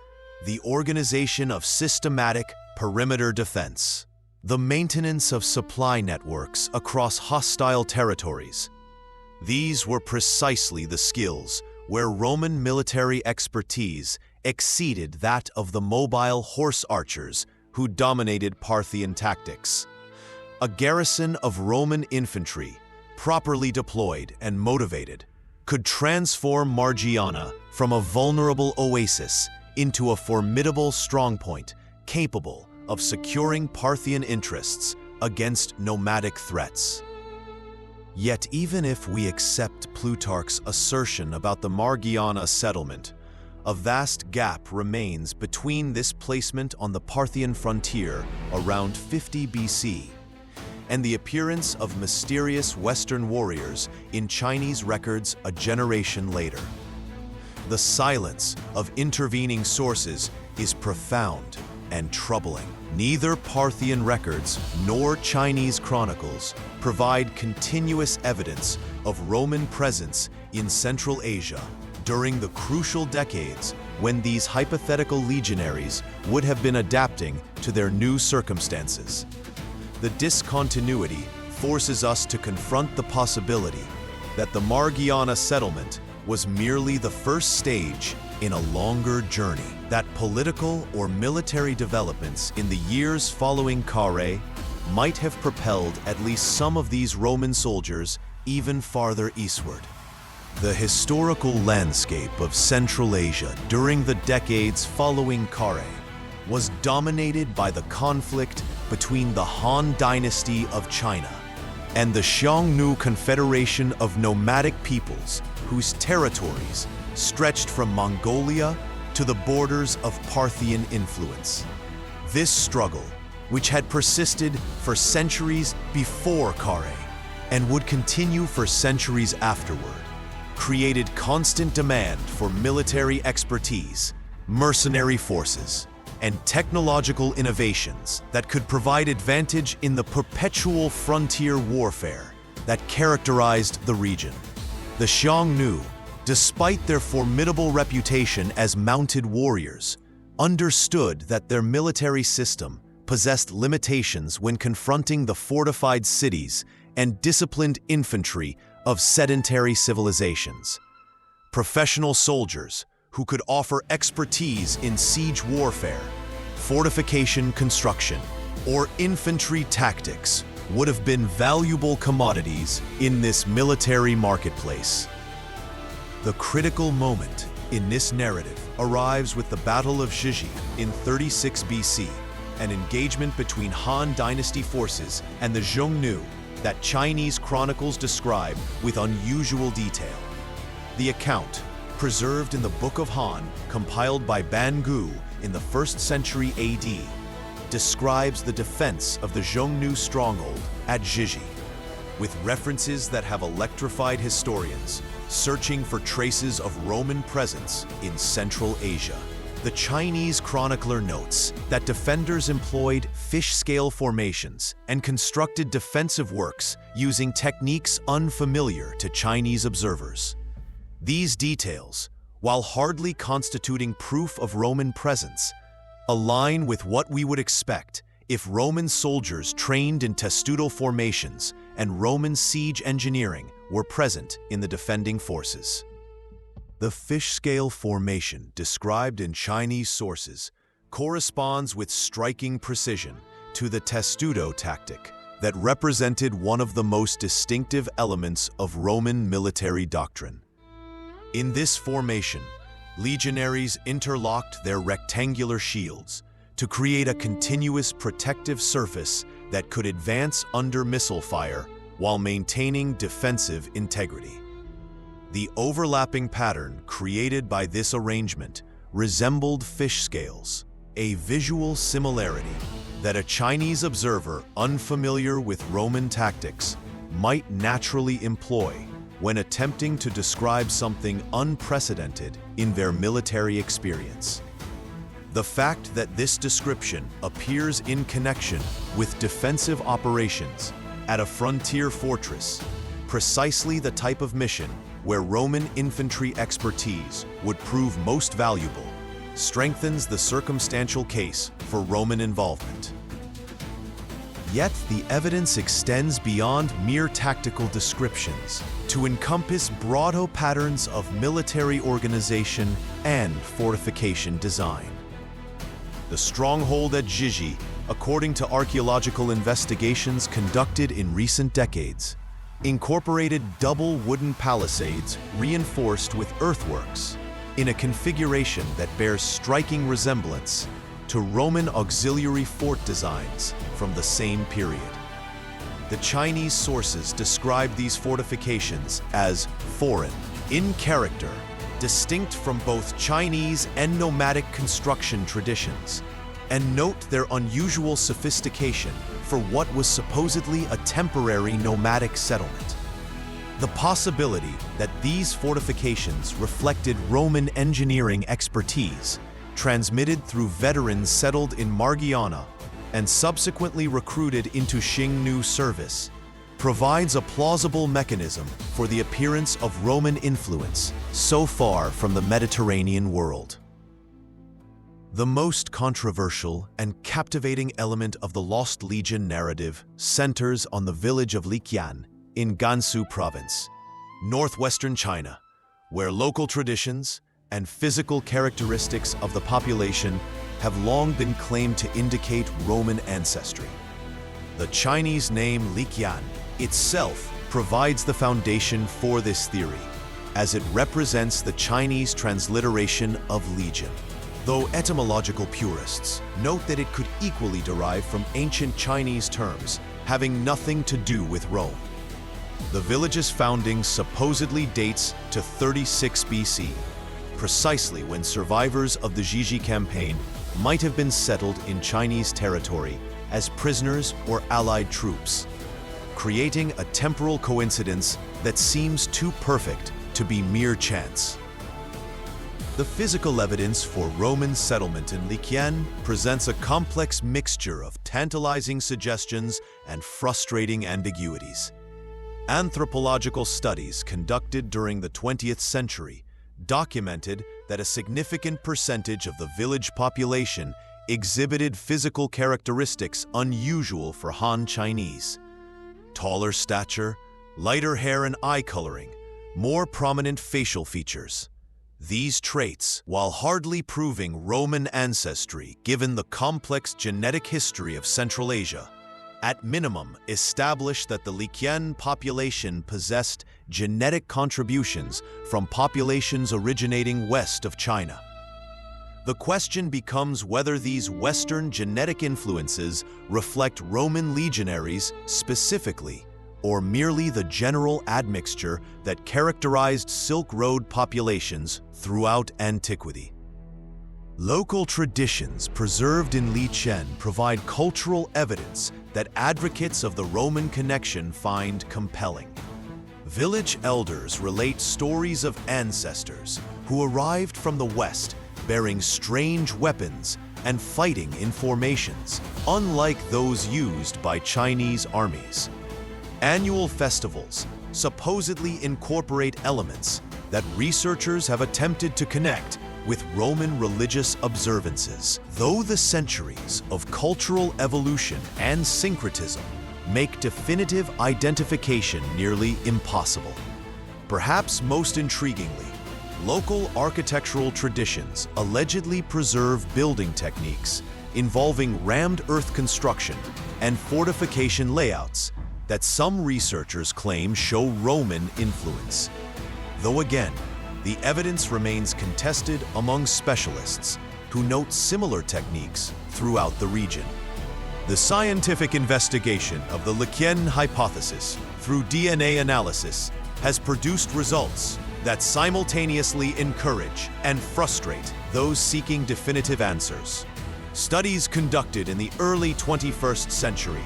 A: the organization of systematic perimeter defense, the maintenance of supply networks across hostile territories. These were precisely the skills where Roman military expertise exceeded that of the mobile horse archers who dominated Parthian tactics. A garrison of Roman infantry, properly deployed and motivated, could transform Margiana from a vulnerable oasis into a formidable strongpoint capable of securing Parthian interests against nomadic threats. Yet even if we accept Plutarch's assertion about the Margiana settlement, a vast gap remains between this placement on the Parthian frontier around 50 BC and the appearance of mysterious Western warriors in Chinese records a generation later. The silence of intervening sources is profound and troubling. Neither Parthian records nor Chinese chronicles provide continuous evidence of Roman presence in Central Asia during the crucial decades when these hypothetical legionaries would have been adapting to their new circumstances. The discontinuity forces us to confront the possibility that the Margiana settlement was merely the first stage in a longer journey, that political or military developments in the years following Carrhae might have propelled at least some of these Roman soldiers even farther eastward. The historical landscape of Central Asia during the decades following Carrhae was dominated by the conflict between the Han Dynasty of China and the Xiongnu Confederation of nomadic peoples whose territories stretched from Mongolia to the borders of Parthian influence. This struggle, which had persisted for centuries before Carrhae and would continue for centuries afterward, created constant demand for military expertise, mercenary forces, and technological innovations that could provide advantage in the perpetual frontier warfare that characterized the region. The Xiongnu, despite their formidable reputation as mounted warriors, understood that their military system possessed limitations when confronting the fortified cities and disciplined infantry of sedentary civilizations. Professional soldiers who could offer expertise in siege warfare, fortification construction, or infantry tactics would have been valuable commodities in this military marketplace. The critical moment in this narrative arrives with the Battle of Zhizhi in 36 BC, an engagement between Han Dynasty forces and the Xiongnu that Chinese chronicles describe with unusual detail. The account, preserved in the Book of Han, compiled by Ban Gu in the 1st century AD, describes the defense of the Xiongnu stronghold at Zhizhi, with references that have electrified historians searching for traces of Roman presence in Central Asia. The Chinese chronicler notes that defenders employed fish-scale formations and constructed defensive works using techniques unfamiliar to Chinese observers. These details, while hardly constituting proof of Roman presence, align with what we would expect if Roman soldiers trained in testudo formations and Roman siege engineering were present in the defending forces. The fish-scale formation described in Chinese sources corresponds with striking precision to the testudo tactic that represented one of the most distinctive elements of Roman military doctrine. In this formation, legionaries interlocked their rectangular shields to create a continuous protective surface that could advance under missile fire while maintaining defensive integrity. The overlapping pattern created by this arrangement resembled fish scales, a visual similarity that a Chinese observer unfamiliar with Roman tactics might naturally employ when attempting to describe something unprecedented in their military experience. The fact that this description appears in connection with defensive operations at a frontier fortress, precisely the type of mission where Roman infantry expertise would prove most valuable, strengthens the circumstantial case for Roman involvement. Yet the evidence extends beyond mere tactical descriptions to encompass broader patterns of military organization and fortification design. The stronghold at Zhizhi, according to archaeological investigations conducted in recent decades, incorporated double wooden palisades reinforced with earthworks in a configuration that bears striking resemblance to Roman auxiliary fort designs from the same period. The Chinese sources describe these fortifications as foreign in character, distinct from both Chinese and nomadic construction traditions, and note their unusual sophistication for what was supposedly a temporary nomadic settlement. The possibility that these fortifications reflected Roman engineering expertise, transmitted through veterans settled in Margiana and subsequently recruited into Xingnu service, provides a plausible mechanism for the appearance of Roman influence so far from the Mediterranean world. The most controversial and captivating element of the Lost Legion narrative centers on the village of Liqian in Gansu Province, northwestern China, where local traditions and physical characteristics of the population have long been claimed to indicate Roman ancestry. The Chinese name Liqian itself provides the foundation for this theory, as it represents the Chinese transliteration of legion, though etymological purists note that it could equally derive from ancient Chinese terms having nothing to do with Rome. The village's founding supposedly dates to 36 BC, precisely when survivors of the Zhizhi campaign might have been settled in Chinese territory as prisoners or allied troops, creating a temporal coincidence that seems too perfect to be mere chance. The physical evidence for Roman settlement in Liqian presents a complex mixture of tantalizing suggestions and frustrating ambiguities. Anthropological studies conducted during the 20th century documented that a significant percentage of the village population exhibited physical characteristics unusual for Han Chinese. Taller stature, lighter hair and eye coloring, more prominent facial features. These traits, while hardly proving Roman ancestry given the complex genetic history of Central Asia, at minimum establish that the Liqian population possessed genetic contributions from populations originating west of China. The question becomes whether these Western genetic influences reflect Roman legionaries specifically, or merely the general admixture that characterized Silk Road populations throughout antiquity. Local traditions preserved in Liqian provide cultural evidence that advocates of the Roman connection find compelling. Village elders relate stories of ancestors who arrived from the west bearing strange weapons and fighting in formations, unlike those used by Chinese armies. Annual festivals supposedly incorporate elements that researchers have attempted to connect with Roman religious observances, though the centuries of cultural evolution and syncretism make definitive identification nearly impossible. Perhaps most intriguingly, Local architectural traditions allegedly preserve building techniques involving rammed earth construction and fortification layouts that some researchers claim show Roman influence. Though again, the evidence remains contested among specialists who note similar techniques throughout the region. The scientific investigation of the Liqian hypothesis through DNA analysis has produced results that simultaneously encourage and frustrate those seeking definitive answers. Studies conducted in the early 21st century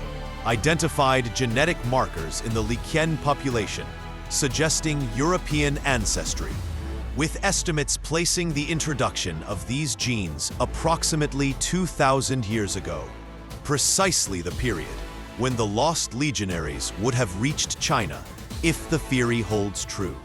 A: identified genetic markers in the Liqian population suggesting European ancestry, with estimates placing the introduction of these genes approximately 2,000 years ago, precisely the period when the lost legionaries would have reached China if the theory holds true.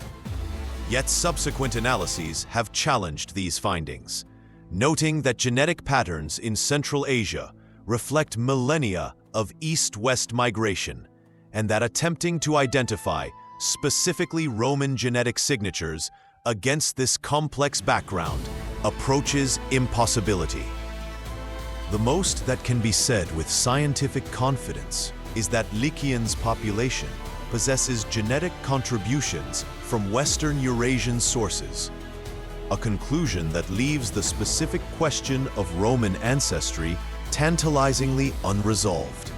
A: Yet subsequent analyses have challenged these findings, noting that genetic patterns in Central Asia reflect millennia of east-west migration, and that attempting to identify specifically Roman genetic signatures against this complex background approaches impossibility. The most that can be said with scientific confidence is that Liqian's population possesses genetic contributions from Western Eurasian sources, a conclusion that leaves the specific question of Roman ancestry tantalizingly unresolved.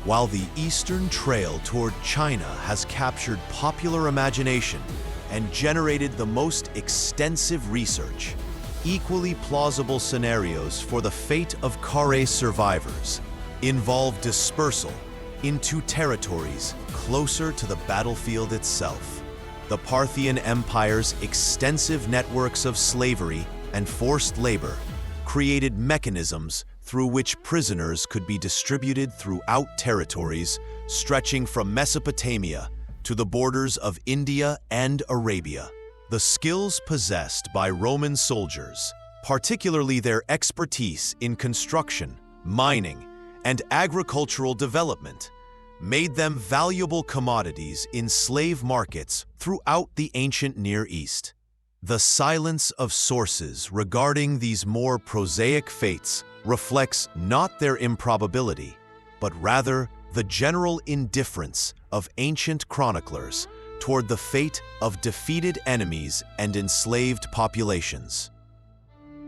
A: While the Eastern Trail toward China has captured popular imagination and generated the most extensive research, equally plausible scenarios for the fate of Carrhae survivors involve dispersal into territories closer to the battlefield itself. The Parthian Empire's extensive networks of slavery and forced labor created mechanisms through which prisoners could be distributed throughout territories stretching from Mesopotamia to the borders of India and Arabia. The skills possessed by Roman soldiers, particularly their expertise in construction, mining, and agricultural development, made them valuable commodities in slave markets throughout the ancient Near East. The silence of sources regarding these more prosaic fates reflects not their improbability, but rather the general indifference of ancient chroniclers toward the fate of defeated enemies and enslaved populations.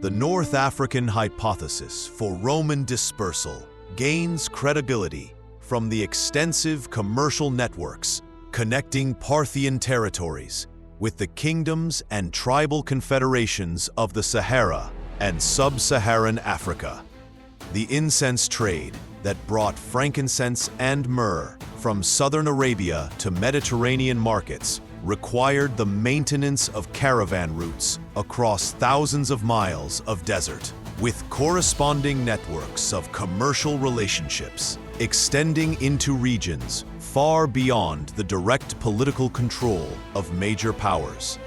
A: The North African hypothesis for Roman dispersal gains credibility from the extensive commercial networks connecting Parthian territories with the kingdoms and tribal confederations of the Sahara and sub-Saharan Africa. The incense trade that brought frankincense and myrrh from southern Arabia to Mediterranean markets required the maintenance of caravan routes across thousands of miles of desert, with corresponding networks of commercial relationships extending into regions far beyond the direct political control of major powers.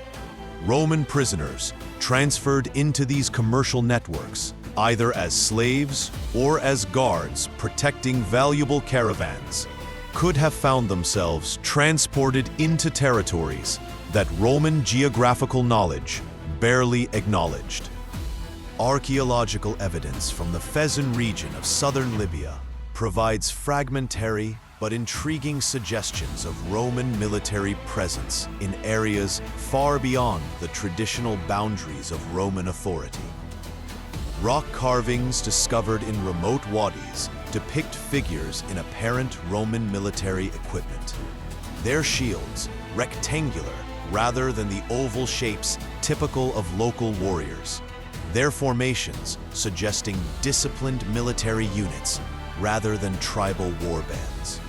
A: Roman prisoners transferred into these commercial networks either as slaves or as guards protecting valuable caravans could have found themselves transported into territories that Roman geographical knowledge barely acknowledged. Archaeological evidence from the Fezzan region of southern Libya provides fragmentary but intriguing suggestions of Roman military presence in areas far beyond the traditional boundaries of Roman authority. Rock carvings discovered in remote wadis depict figures in apparent Roman military equipment. Their shields, rectangular rather than the oval shapes typical of local warriors. Their formations suggesting disciplined military units rather than tribal warbands.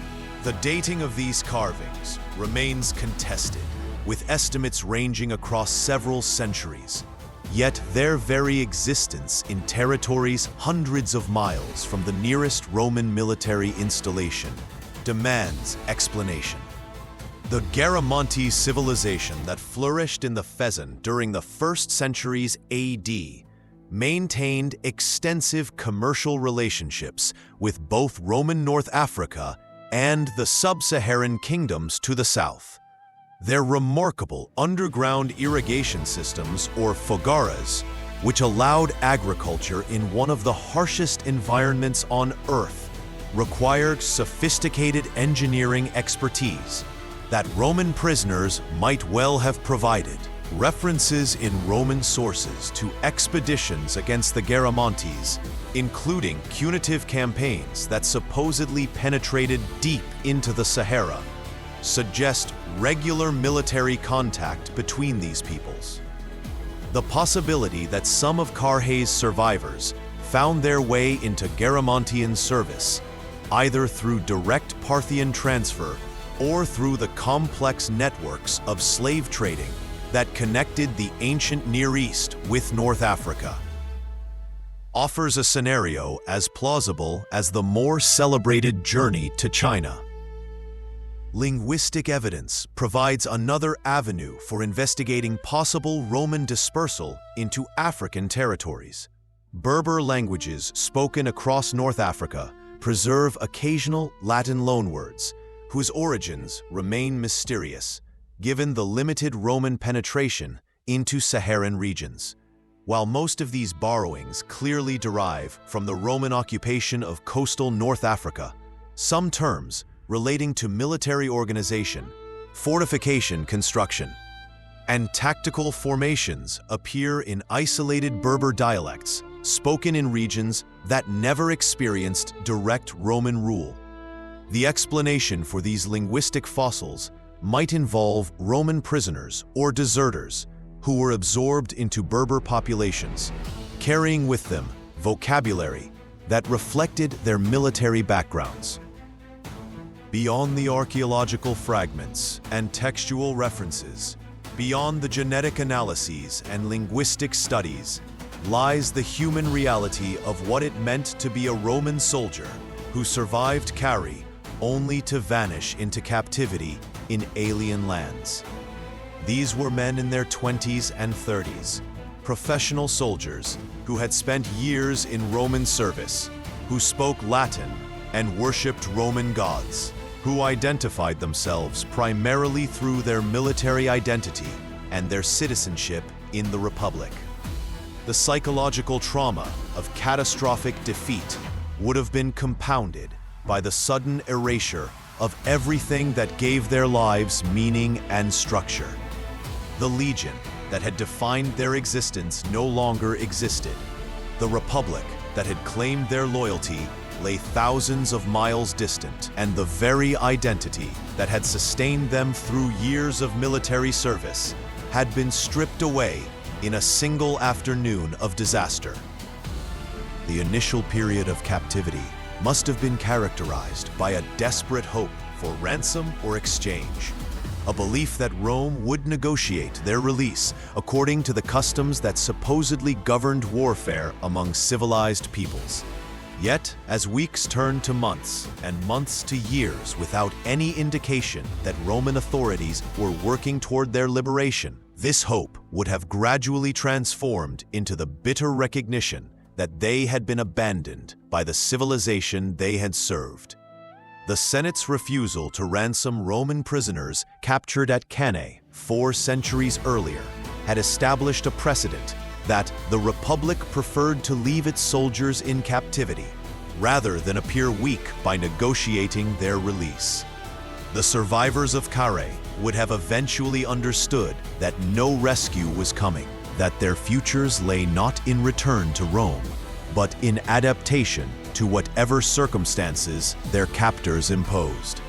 A: The dating of these carvings remains contested, with estimates ranging across several centuries. Yet their very existence in territories hundreds of miles from the nearest Roman military installation demands explanation. The Garamantes civilization that flourished in the Fezzan during the 1st centuries AD maintained extensive commercial relationships with both Roman North Africa and the sub-Saharan kingdoms to the south. Their remarkable underground irrigation systems, or fogaras, which allowed agriculture in one of the harshest environments on Earth, required sophisticated engineering expertise that Roman prisoners might well have provided. References in Roman sources to expeditions against the Garamantes, including punitive campaigns that supposedly penetrated deep into the Sahara, suggest regular military contact between these peoples. The possibility that some of Carrhae's survivors found their way into Garamantian service, either through direct Parthian transfer or through the complex networks of slave trading that connected the ancient Near East with North Africa, offers a scenario as plausible as the more celebrated journey to China. Linguistic evidence provides another avenue for investigating possible Roman dispersal into African territories. Berber languages spoken across North Africa preserve occasional Latin loanwords, whose origins remain mysterious, given the limited Roman penetration into Saharan regions. While most of these borrowings clearly derive from the Roman occupation of coastal North Africa, some terms relating to military organization, fortification construction, and tactical formations appear in isolated Berber dialects spoken in regions that never experienced direct Roman rule. The explanation for these linguistic fossils might involve Roman prisoners or deserters who were absorbed into Berber populations, carrying with them vocabulary that reflected their military backgrounds. Beyond the archaeological fragments and textual references, beyond the genetic analyses and linguistic studies, lies the human reality of what it meant to be a Roman soldier who survived Carrhae only to vanish into captivity in alien lands. These were men in their 20s and 30s, professional soldiers who had spent years in Roman service, who spoke Latin and worshipped Roman gods, who identified themselves primarily through their military identity and their citizenship in the Republic. The psychological trauma of catastrophic defeat would have been compounded by the sudden erasure of everything that gave their lives meaning and structure. The legion that had defined their existence no longer existed. The Republic that had claimed their loyalty lay thousands of miles distant, and the very identity that had sustained them through years of military service had been stripped away in a single afternoon of disaster. The initial period of captivity must have been characterized by a desperate hope for ransom or exchange, a belief that Rome would negotiate their release according to the customs that supposedly governed warfare among civilized peoples. Yet, as weeks turned to months and months to years without any indication that Roman authorities were working toward their liberation, this hope would have gradually transformed into the bitter recognition that they had been abandoned by the civilization they had served. The Senate's refusal to ransom Roman prisoners captured at Cannae 4 centuries earlier had established a precedent that the Republic preferred to leave its soldiers in captivity rather than appear weak by negotiating their release. The survivors of Carrhae would have eventually understood that no rescue was coming, that their futures lay not in return to Rome, but in adaptation to whatever circumstances their captors imposed.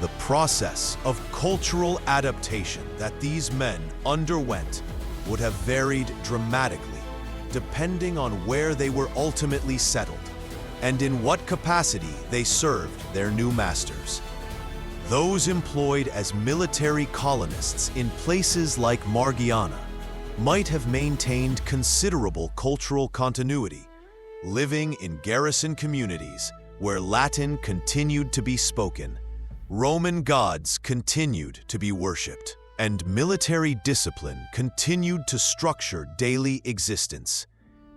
A: The process of cultural adaptation that these men underwent would have varied dramatically, depending on where they were ultimately settled and in what capacity they served their new masters. Those employed as military colonists in places like Margiana might have maintained considerable cultural continuity, living in garrison communities where Latin continued to be spoken, Roman gods continued to be worshipped, and military discipline continued to structure daily existence.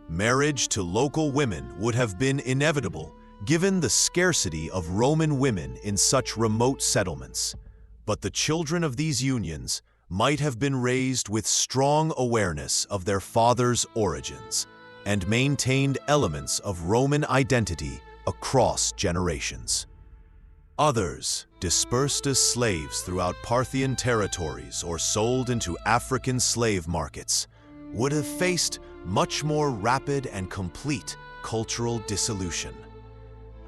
A: Marriage to local women would have been inevitable given the scarcity of Roman women in such remote settlements. But the children of these unions might have been raised with strong awareness of their father's origins and maintained elements of Roman identity across generations. Others, dispersed as slaves throughout Parthian territories or sold into African slave markets, would have faced much more rapid and complete cultural dissolution.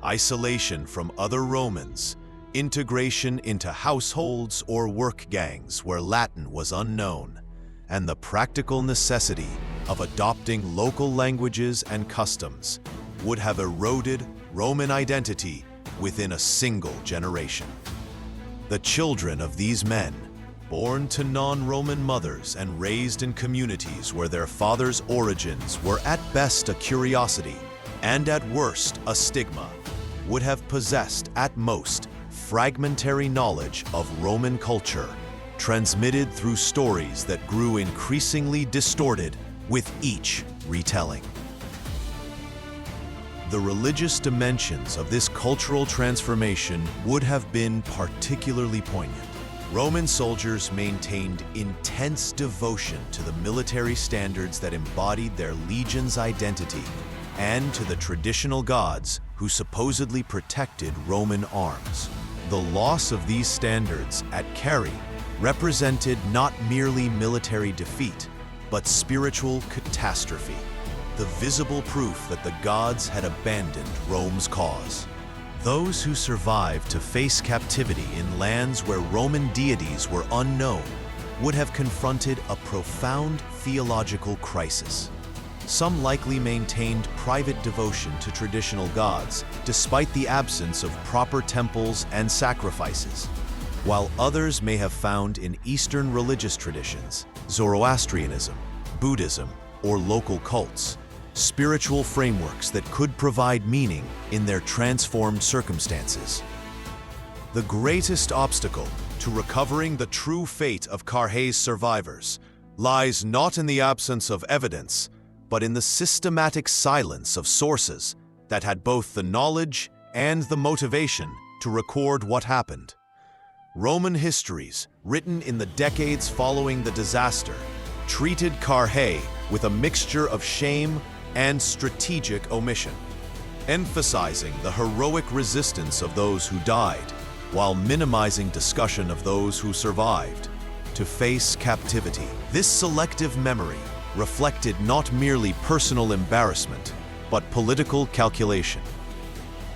A: Isolation from other Romans, integration into households or work gangs where Latin was unknown, and the practical necessity of adopting local languages and customs would have eroded Roman identity within a single generation. The children of these men, born to non-Roman mothers and raised in communities where their fathers' origins were at best a curiosity and at worst a stigma, would have possessed at most fragmentary knowledge of Roman culture, transmitted through stories that grew increasingly distorted with each retelling. The religious dimensions of this cultural transformation would have been particularly poignant. Roman soldiers maintained intense devotion to the military standards that embodied their legion's identity and to the traditional gods who supposedly protected Roman arms. The loss of these standards at Carrhae represented not merely military defeat, but spiritual catastrophe, the visible proof that the gods had abandoned Rome's cause. Those who survived to face captivity in lands where Roman deities were unknown would have confronted a profound theological crisis. Some likely maintained private devotion to traditional gods, despite the absence of proper temples and sacrifices, while others may have found in Eastern religious traditions, Zoroastrianism, Buddhism, or local cults, spiritual frameworks that could provide meaning in their transformed circumstances. The greatest obstacle to recovering the true fate of Carrhae's survivors lies not in the absence of evidence, but in the systematic silence of sources that had both the knowledge and the motivation to record what happened. Roman histories, written in the decades following the disaster, treated Carrhae with a mixture of shame and strategic omission, emphasizing the heroic resistance of those who died, while minimizing discussion of those who survived to face captivity. This selective memory reflected not merely personal embarrassment, but political calculation.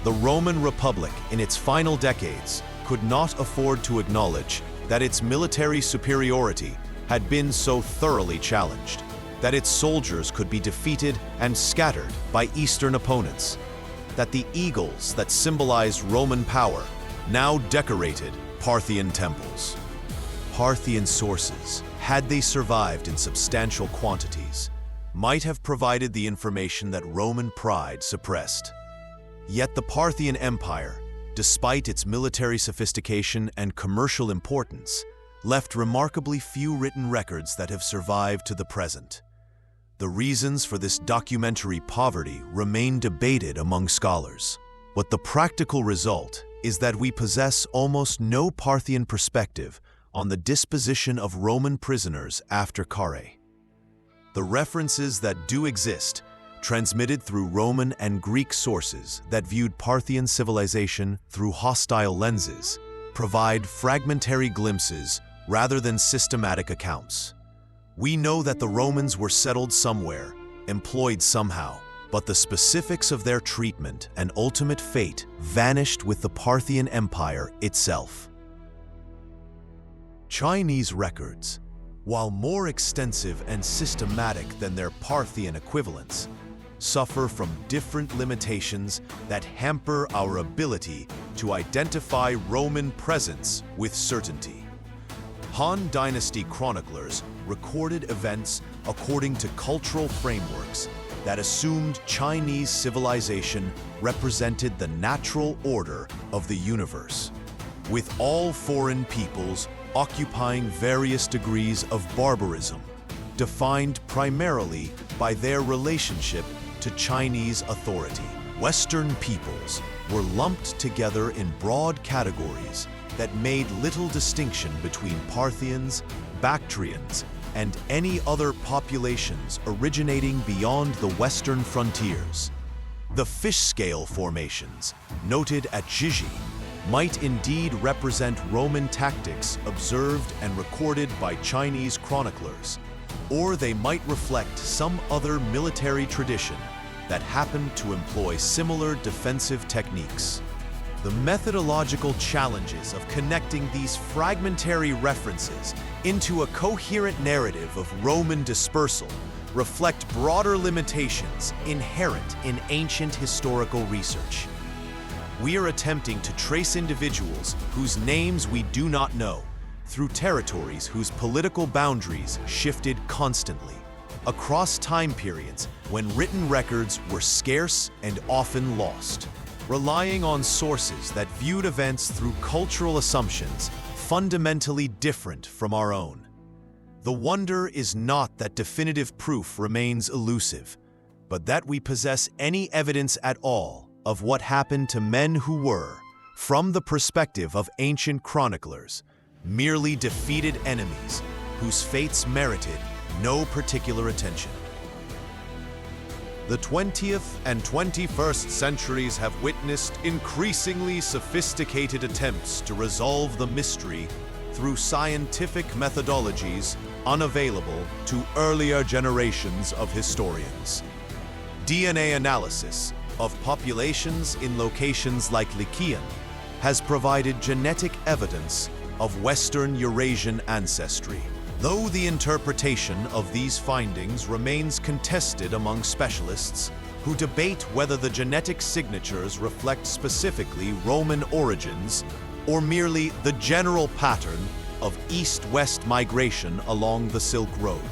A: The Roman Republic, in its final decades, could not afford to acknowledge that its military superiority had been so thoroughly challenged, that its soldiers could be defeated and scattered by Eastern opponents, that the eagles that symbolized Roman power now decorated Parthian temples. Parthian sources, had they survived in substantial quantities, might have provided the information that Roman pride suppressed. Yet the Parthian Empire, despite its military sophistication and commercial importance, left remarkably few written records that have survived to the present. The reasons for this documentary poverty remain debated among scholars, but the practical result is that we possess almost no Parthian perspective on the disposition of Roman prisoners after Carrhae. The references that do exist, transmitted through Roman and Greek sources that viewed Parthian civilization through hostile lenses, provide fragmentary glimpses rather than systematic accounts. We know that the Romans were settled somewhere, employed somehow, but the specifics of their treatment and ultimate fate vanished with the Parthian Empire itself. Chinese records, while more extensive and systematic than their Parthian equivalents, suffer from different limitations that hamper our ability to identify Roman presence with certainty. Han Dynasty chroniclers recorded events according to cultural frameworks that assumed Chinese civilization represented the natural order of the universe, with all foreign peoples occupying various degrees of barbarism, defined primarily by their relationship to Chinese authority. Western peoples were lumped together in broad categories that made little distinction between Parthians, Bactrians, and any other populations originating beyond the western frontiers. The fish scale formations, noted at Zhizhi, might indeed represent Roman tactics observed and recorded by Chinese chroniclers, or they might reflect some other military tradition that happened to employ similar defensive techniques. The methodological challenges of connecting these fragmentary references into a coherent narrative of Roman dispersal reflect broader limitations inherent in ancient historical research. We are attempting to trace individuals whose names we do not know through territories whose political boundaries shifted constantly, across time periods when written records were scarce and often lost, relying on sources that viewed events through cultural assumptions fundamentally different from our own. The wonder is not that definitive proof remains elusive, but that we possess any evidence at all of what happened to men who were, from the perspective of ancient chroniclers, merely defeated enemies whose fates merited no particular attention. The 20th and 21st centuries have witnessed increasingly sophisticated attempts to resolve the mystery through scientific methodologies unavailable to earlier generations of historians. DNA analysis of populations in locations like Liqian has provided genetic evidence of Western Eurasian ancestry, though the interpretation of these findings remains contested among specialists who debate whether the genetic signatures reflect specifically Roman origins or merely the general pattern of east-west migration along the Silk Road.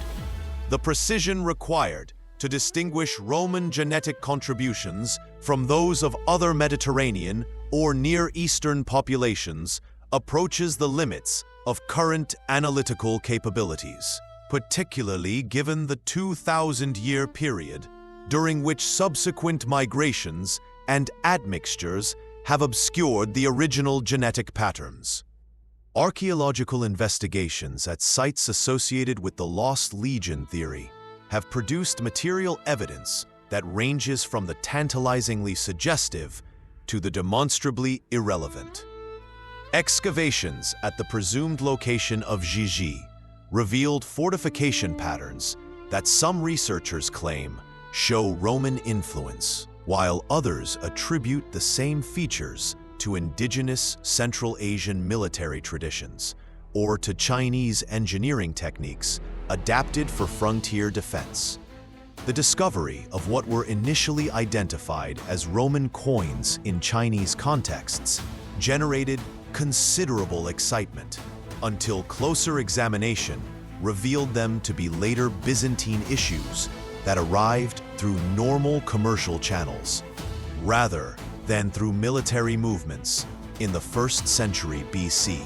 A: The precision required to distinguish Roman genetic contributions from those of other Mediterranean or Near Eastern populations approaches the limits of current analytical capabilities, particularly given the 2,000-year period during which subsequent migrations and admixtures have obscured the original genetic patterns. Archaeological investigations at sites associated with the Lost Legion theory have produced material evidence that ranges from the tantalizingly suggestive to the demonstrably irrelevant. Excavations at the presumed location of Zhizhi revealed fortification patterns that some researchers claim show Roman influence, while others attribute the same features to indigenous Central Asian military traditions or to Chinese engineering techniques adapted for frontier defense. The discovery of what were initially identified as Roman coins in Chinese contexts generated considerable excitement until closer examination revealed them to be later Byzantine issues that arrived through normal commercial channels, rather than through military movements in the 1st century BC.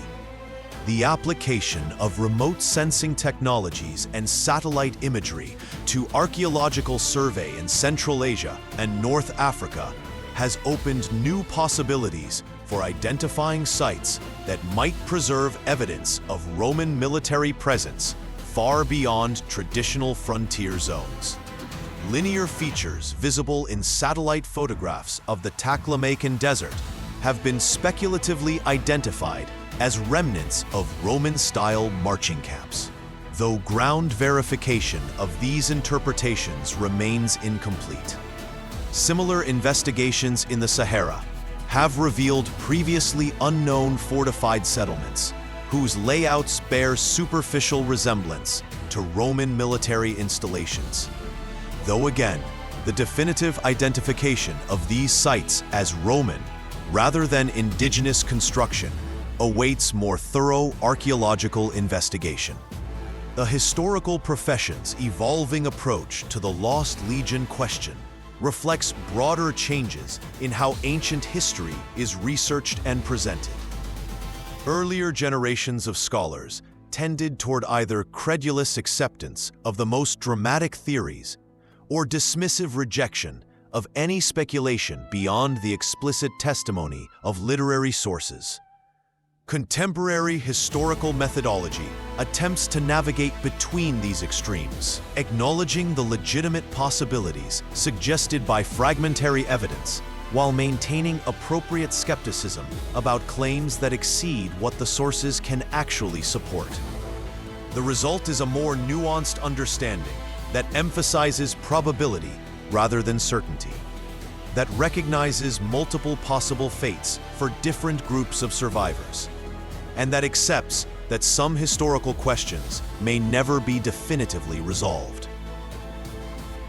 A: The application of remote sensing technologies and satellite imagery to archaeological survey in Central Asia and North Africa has opened new possibilities for identifying sites that might preserve evidence of Roman military presence far beyond traditional frontier zones. Linear features visible in satellite photographs of the Taklamakan Desert have been speculatively identified as remnants of Roman-style marching camps, though ground verification of these interpretations remains incomplete. Similar investigations in the Sahara have revealed previously unknown fortified settlements whose layouts bear superficial resemblance to Roman military installations. Though again, the definitive identification of these sites as Roman rather than indigenous construction awaits more thorough archaeological investigation. The historical profession's evolving approach to the Lost Legion question reflects broader changes in how ancient history is researched and presented. Earlier generations of scholars tended toward either credulous acceptance of the most dramatic theories or dismissive rejection of any speculation beyond the explicit testimony of literary sources. Contemporary historical methodology attempts to navigate between these extremes, acknowledging the legitimate possibilities suggested by fragmentary evidence, while maintaining appropriate skepticism about claims that exceed what the sources can actually support. The result is a more nuanced understanding that emphasizes probability rather than certainty, that recognizes multiple possible fates for different groups of survivors, and that accepts that some historical questions may never be definitively resolved.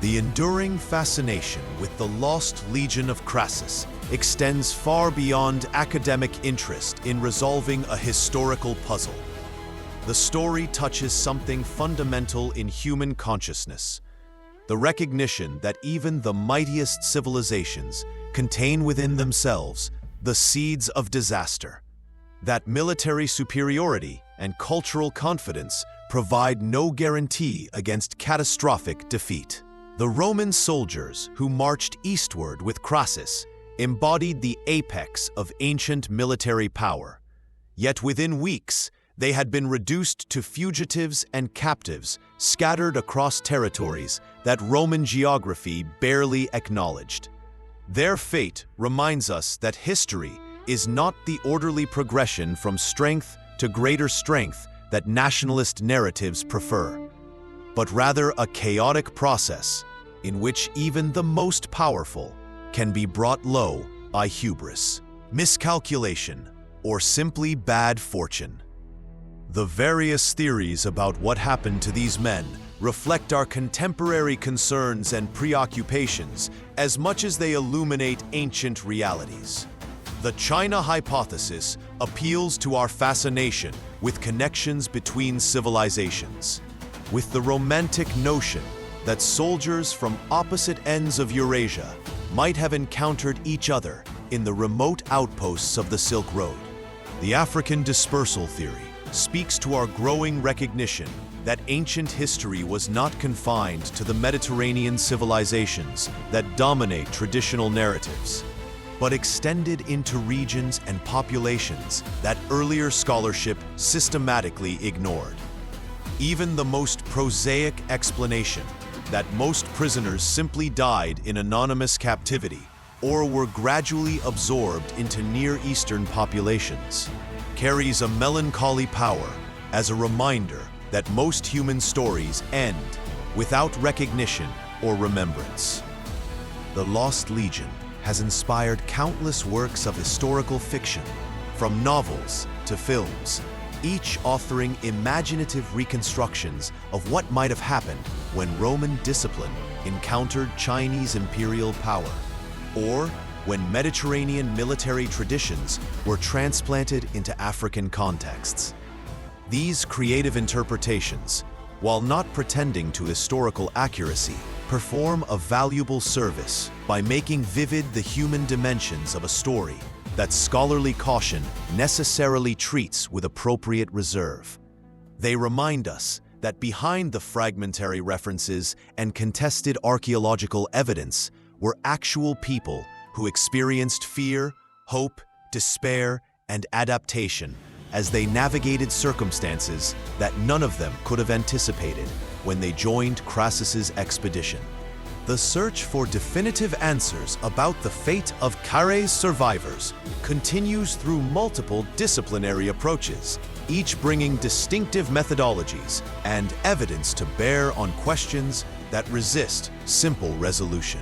A: The enduring fascination with the lost legion of Crassus extends far beyond academic interest in resolving a historical puzzle. The story touches something fundamental in human consciousness, the recognition that even the mightiest civilizations contain within themselves the seeds of disaster, that military superiority and cultural confidence provide no guarantee against catastrophic defeat. The Roman soldiers who marched eastward with Crassus embodied the apex of ancient military power. Yet within weeks, they had been reduced to fugitives and captives scattered across territories that Roman geography barely acknowledged. Their fate reminds us that history is not the orderly progression from strength to greater strength that nationalist narratives prefer, but rather a chaotic process in which even the most powerful can be brought low by hubris, miscalculation, or simply bad fortune. The various theories about what happened to these men reflect our contemporary concerns and preoccupations as much as they illuminate ancient realities. The China hypothesis appeals to our fascination with connections between civilizations, with the romantic notion that soldiers from opposite ends of Eurasia might have encountered each other in the remote outposts of the Silk Road. The African dispersal theory speaks to our growing recognition that ancient history was not confined to the Mediterranean civilizations that dominate traditional narratives, but extended into regions and populations that earlier scholarship systematically ignored. Even the most prosaic explanation that most prisoners simply died in anonymous captivity or were gradually absorbed into Near Eastern populations carries a melancholy power as a reminder that most human stories end without recognition or remembrance. The Lost Legion has inspired countless works of historical fiction, from novels to films, each authoring imaginative reconstructions of what might have happened when Roman discipline encountered Chinese imperial power, or when Mediterranean military traditions were transplanted into African contexts. These creative interpretations, while not pretending to historical accuracy, perform a valuable service by making vivid the human dimensions of a story that scholarly caution necessarily treats with appropriate reserve. They remind us that behind the fragmentary references and contested archaeological evidence were actual people who experienced fear, hope, despair, and adaptation as they navigated circumstances that none of them could have anticipated when they joined Crassus's expedition. The search for definitive answers about the fate of Carrhae's survivors continues through multiple disciplinary approaches, each bringing distinctive methodologies and evidence to bear on questions that resist simple resolution.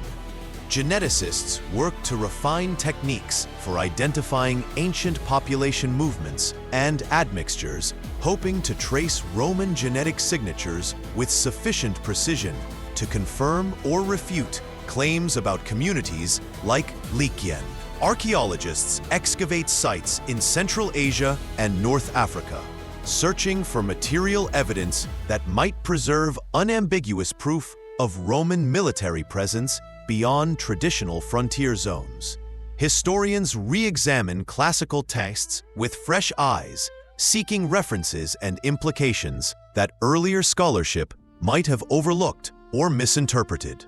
A: Geneticists work to refine techniques for identifying ancient population movements and admixtures, hoping to trace Roman genetic signatures with sufficient precision to confirm or refute claims about communities like Liqian. Archaeologists excavate sites in Central Asia and North Africa, searching for material evidence that might preserve unambiguous proof of Roman military presence beyond traditional frontier zones. Historians re-examine classical texts with fresh eyes, seeking references and implications that earlier scholarship might have overlooked or misinterpreted.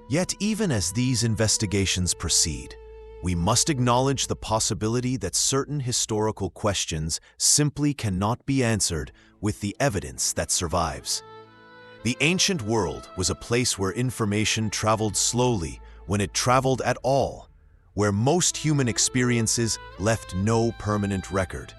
A: Yet even as these investigations proceed, we must acknowledge the possibility that certain historical questions simply cannot be answered with the evidence that survives. The ancient world was a place where information traveled slowly when it traveled at all, where most human experiences left no permanent record,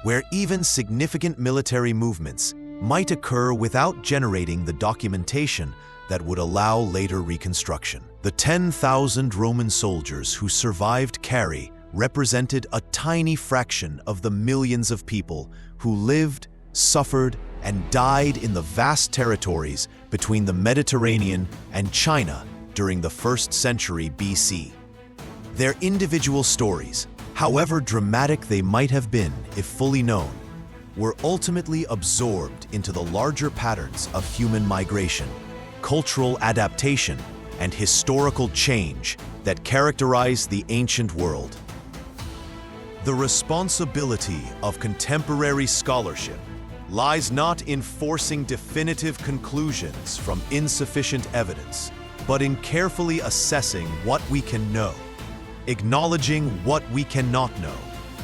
A: where even significant military movements might occur without generating the documentation that would allow later reconstruction. The 10,000 Roman soldiers who survived Carrhae represented a tiny fraction of the millions of people who lived, suffered, and died in the vast territories between the Mediterranean and China during the 1st century BC. Their individual stories, however dramatic they might have been if fully known, were ultimately absorbed into the larger patterns of human migration, cultural adaptation, and historical change that characterize the ancient world. The responsibility of contemporary scholarship lies not in forcing definitive conclusions from insufficient evidence, but in carefully assessing what we can know, acknowledging what we cannot know,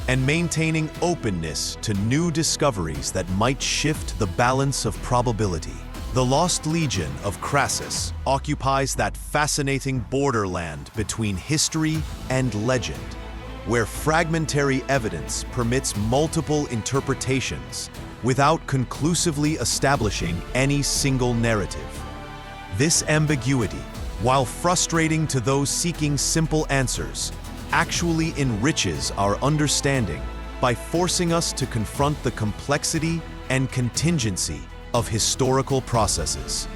A: and maintaining openness to new discoveries that might shift the balance of probability. The Lost Legion of Crassus occupies that fascinating borderland between history and legend, where fragmentary evidence permits multiple interpretations without conclusively establishing any single narrative. This ambiguity, while frustrating to those seeking simple answers, actually enriches our understanding by forcing us to confront the complexity and contingency of historical processes.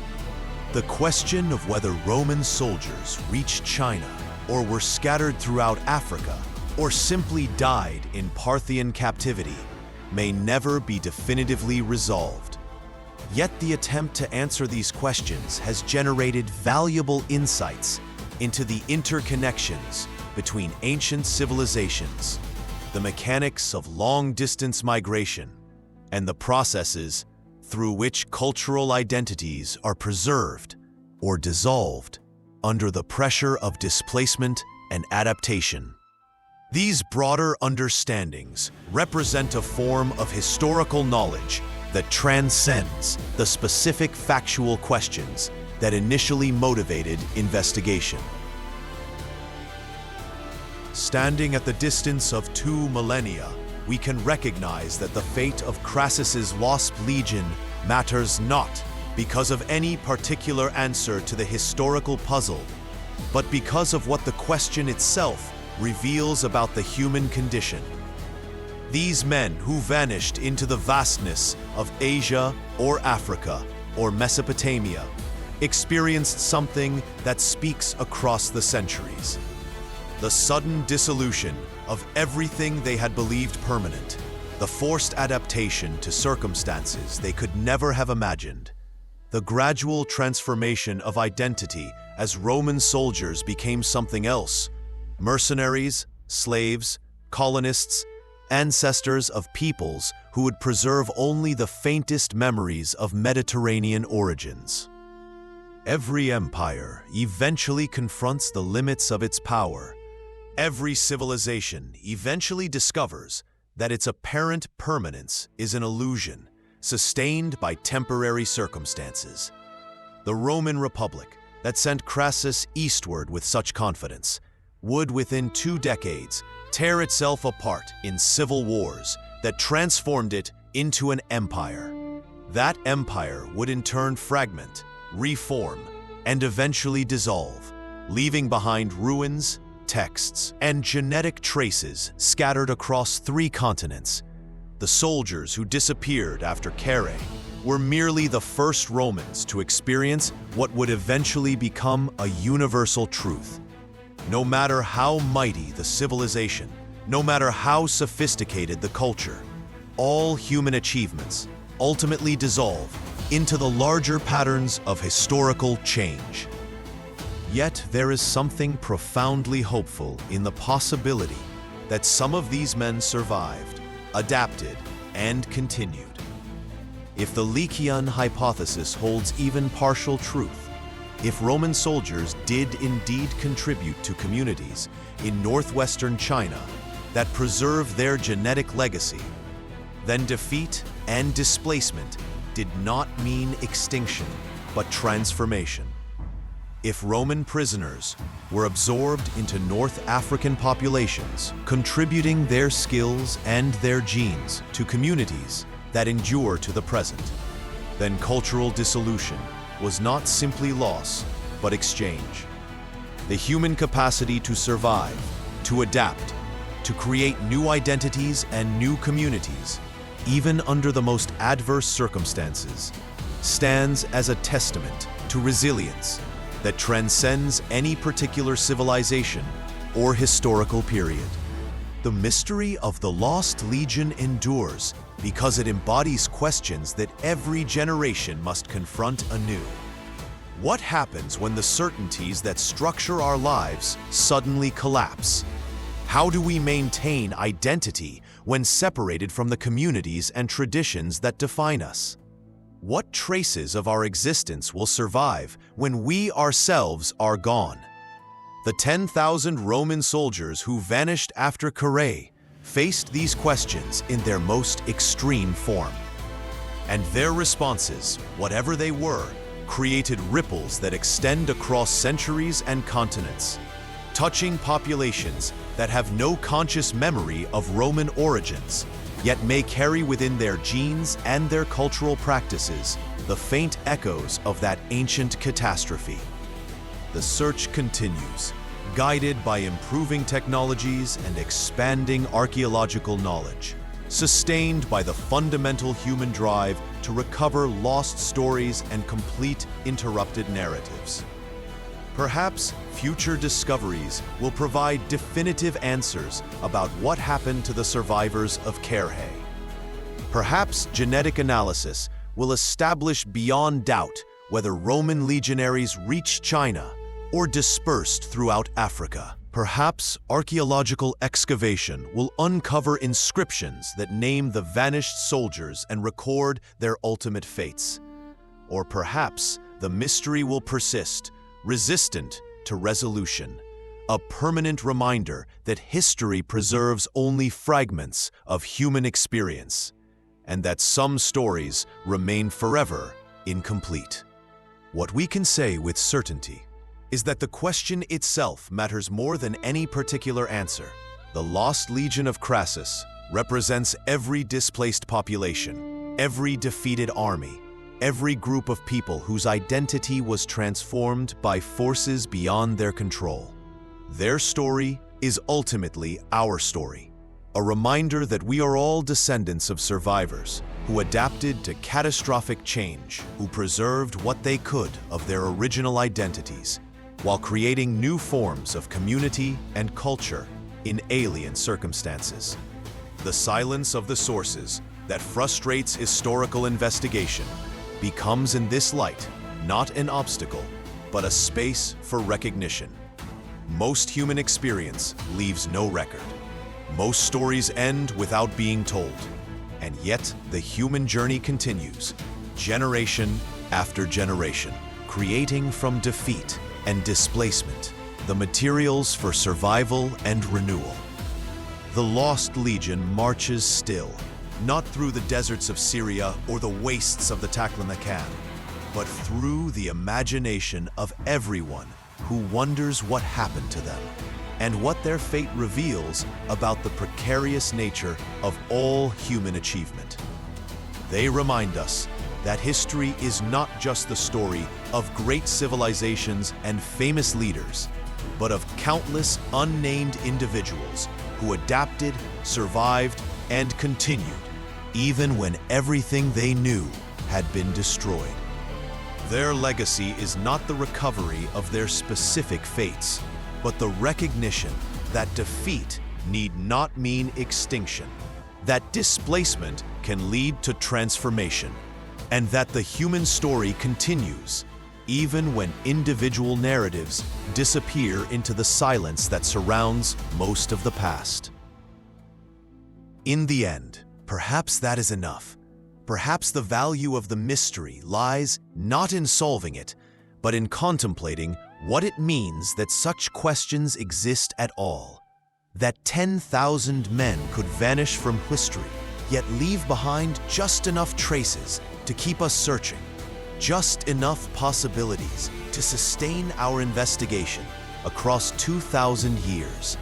A: The question of whether Roman soldiers reached China or were scattered throughout Africa or simply died in Parthian captivity may never be definitively resolved. Yet the attempt to answer these questions has generated valuable insights into the interconnections between ancient civilizations, the mechanics of long-distance migration, and the processes through which cultural identities are preserved or dissolved under the pressure of displacement and adaptation. These broader understandings represent a form of historical knowledge that transcends the specific factual questions that initially motivated investigation. Standing at the distance of 2 millennia, we can recognize that the fate of Crassus's lost legion matters not because of any particular answer to the historical puzzle, but because of what the question itself reveals about the human condition. These men who vanished into the vastness of Asia or Africa or Mesopotamia experienced something that speaks across the centuries. The sudden dissolution of everything they had believed permanent, the forced adaptation to circumstances they could never have imagined, the gradual transformation of identity as Roman soldiers became something else, mercenaries, slaves, colonists, ancestors of peoples who would preserve only the faintest memories of Mediterranean origins. Every empire eventually confronts the limits of its power. Every civilization eventually discovers that its apparent permanence is an illusion, sustained by temporary circumstances. The Roman Republic, that sent Crassus eastward with such confidence, would within 2 decades tear itself apart in civil wars that transformed it into an empire. That empire would in turn fragment, reform, and eventually dissolve, leaving behind ruins, texts, and genetic traces scattered across 3 continents. The soldiers who disappeared after Carrhae were merely the first Romans to experience what would eventually become a universal truth. No matter how mighty the civilization, no matter how sophisticated the culture, all human achievements ultimately dissolve into the larger patterns of historical change. Yet there is something profoundly hopeful in the possibility that some of these men survived, adapted, and continued. If the Liqian hypothesis holds even partial truth, If Roman soldiers did indeed contribute to communities in northwestern China that preserve their genetic legacy, then defeat and displacement did not mean extinction, but transformation. If Roman prisoners were absorbed into North African populations, contributing their skills and their genes to communities that endure to the present, then cultural dissolution was not simply loss, but exchange. The human capacity to survive, to adapt, to create new identities and new communities, even under the most adverse circumstances, stands as a testament to resilience that transcends any particular civilization or historical period. The mystery of the Lost Legion endures because it embodies questions that every generation must confront anew. What happens when the certainties that structure our lives suddenly collapse? How do we maintain identity when separated from the communities and traditions that define us? What traces of our existence will survive when we ourselves are gone? The 10,000 Roman soldiers who vanished after Carrhae faced these questions in their most extreme form. And their responses, whatever they were, created ripples that extend across centuries and continents, touching populations that have no conscious memory of Roman origins, yet may carry within their genes and their cultural practices the faint echoes of that ancient catastrophe. The search continues, guided by improving technologies and expanding archaeological knowledge, sustained by the fundamental human drive to recover lost stories and complete interrupted narratives. Perhaps future discoveries will provide definitive answers about what happened to the survivors of Carrhae. Perhaps genetic analysis will establish beyond doubt whether Roman legionaries reached China or dispersed throughout Africa. Perhaps archaeological excavation will uncover inscriptions that name the vanished soldiers and record their ultimate fates. Or perhaps the mystery will persist, resistant to resolution, a permanent reminder that history preserves only fragments of human experience, and that some stories remain forever incomplete. What we can say with certainty is that the question itself matters more than any particular answer. The Lost Legion of Crassus represents every displaced population, every defeated army, every group of people whose identity was transformed by forces beyond their control. Their story is ultimately our story, a reminder that we are all descendants of survivors who adapted to catastrophic change, who preserved what they could of their original identities, while creating new forms of community and culture in alien circumstances. The silence of the sources that frustrates historical investigation becomes in this light not an obstacle, but a space for recognition. Most human experience leaves no record. Most stories end without being told. And yet the human journey continues, generation after generation, creating from defeat and displacement the materials for survival and renewal. The Lost Legion marches still, not through the deserts of Syria or the wastes of the Taklamakan, but through the imagination of everyone who wonders what happened to them and what their fate reveals about the precarious nature of all human achievement. They remind us that history is not just the story of great civilizations and famous leaders, but of countless unnamed individuals who adapted, survived, and continued, even when everything they knew had been destroyed. Their legacy is not the recovery of their specific fates, but the recognition that defeat need not mean extinction, that displacement can lead to transformation, and that the human story continues, even when individual narratives disappear into the silence that surrounds most of the past. In the end, perhaps that is enough. Perhaps the value of the mystery lies not in solving it, but in contemplating what it means that such questions exist at all. That 10,000 men could vanish from history, yet leave behind just enough traces to keep us searching, just enough possibilities to sustain our investigation across 2,000 years.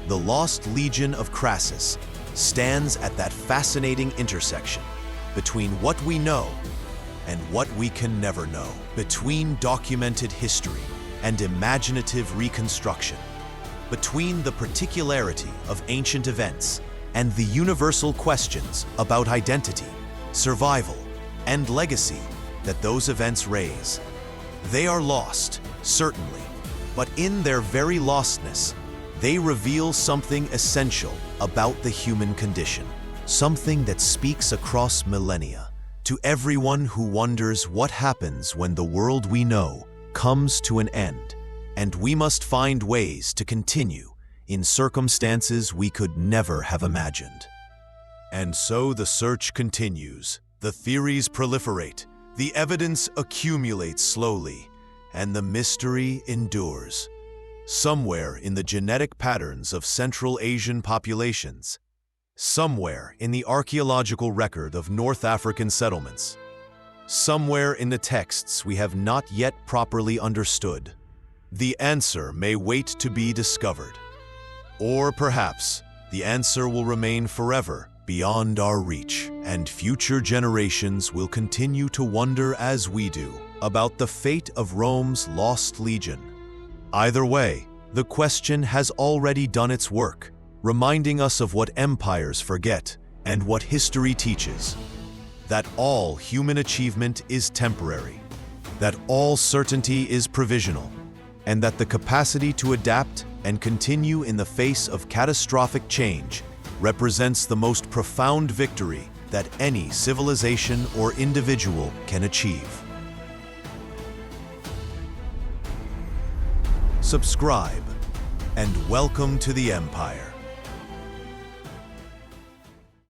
A: The lost legion of Crassus stands at that fascinating intersection between what we know and what we can never know, between documented history and imaginative reconstruction, between the particularity of ancient events and the universal questions about identity, survival, and legacy that those events raise. They are lost, certainly, but in their very lostness, they reveal something essential about the human condition, something that speaks across millennia to everyone who wonders what happens when the world we know comes to an end, and we must find ways to continue in circumstances we could never have imagined. And so the search continues, the theories proliferate, the evidence accumulates slowly, and the mystery endures. Somewhere in the genetic patterns of Central Asian populations, somewhere in the archaeological record of North African settlements, somewhere in the texts we have not yet properly understood, the answer may wait to be discovered. Or perhaps the answer will remain forever beyond our reach, and future generations will continue to wonder as we do about the fate of Rome's lost legion. Either way, the question has already done its work, reminding us of what empires forget and what history teaches: that all human achievement is temporary, that all certainty is provisional, and that the capacity to adapt and continue in the face of catastrophic change represents the most profound victory that any civilization or individual can achieve. Subscribe, and welcome to the Empire.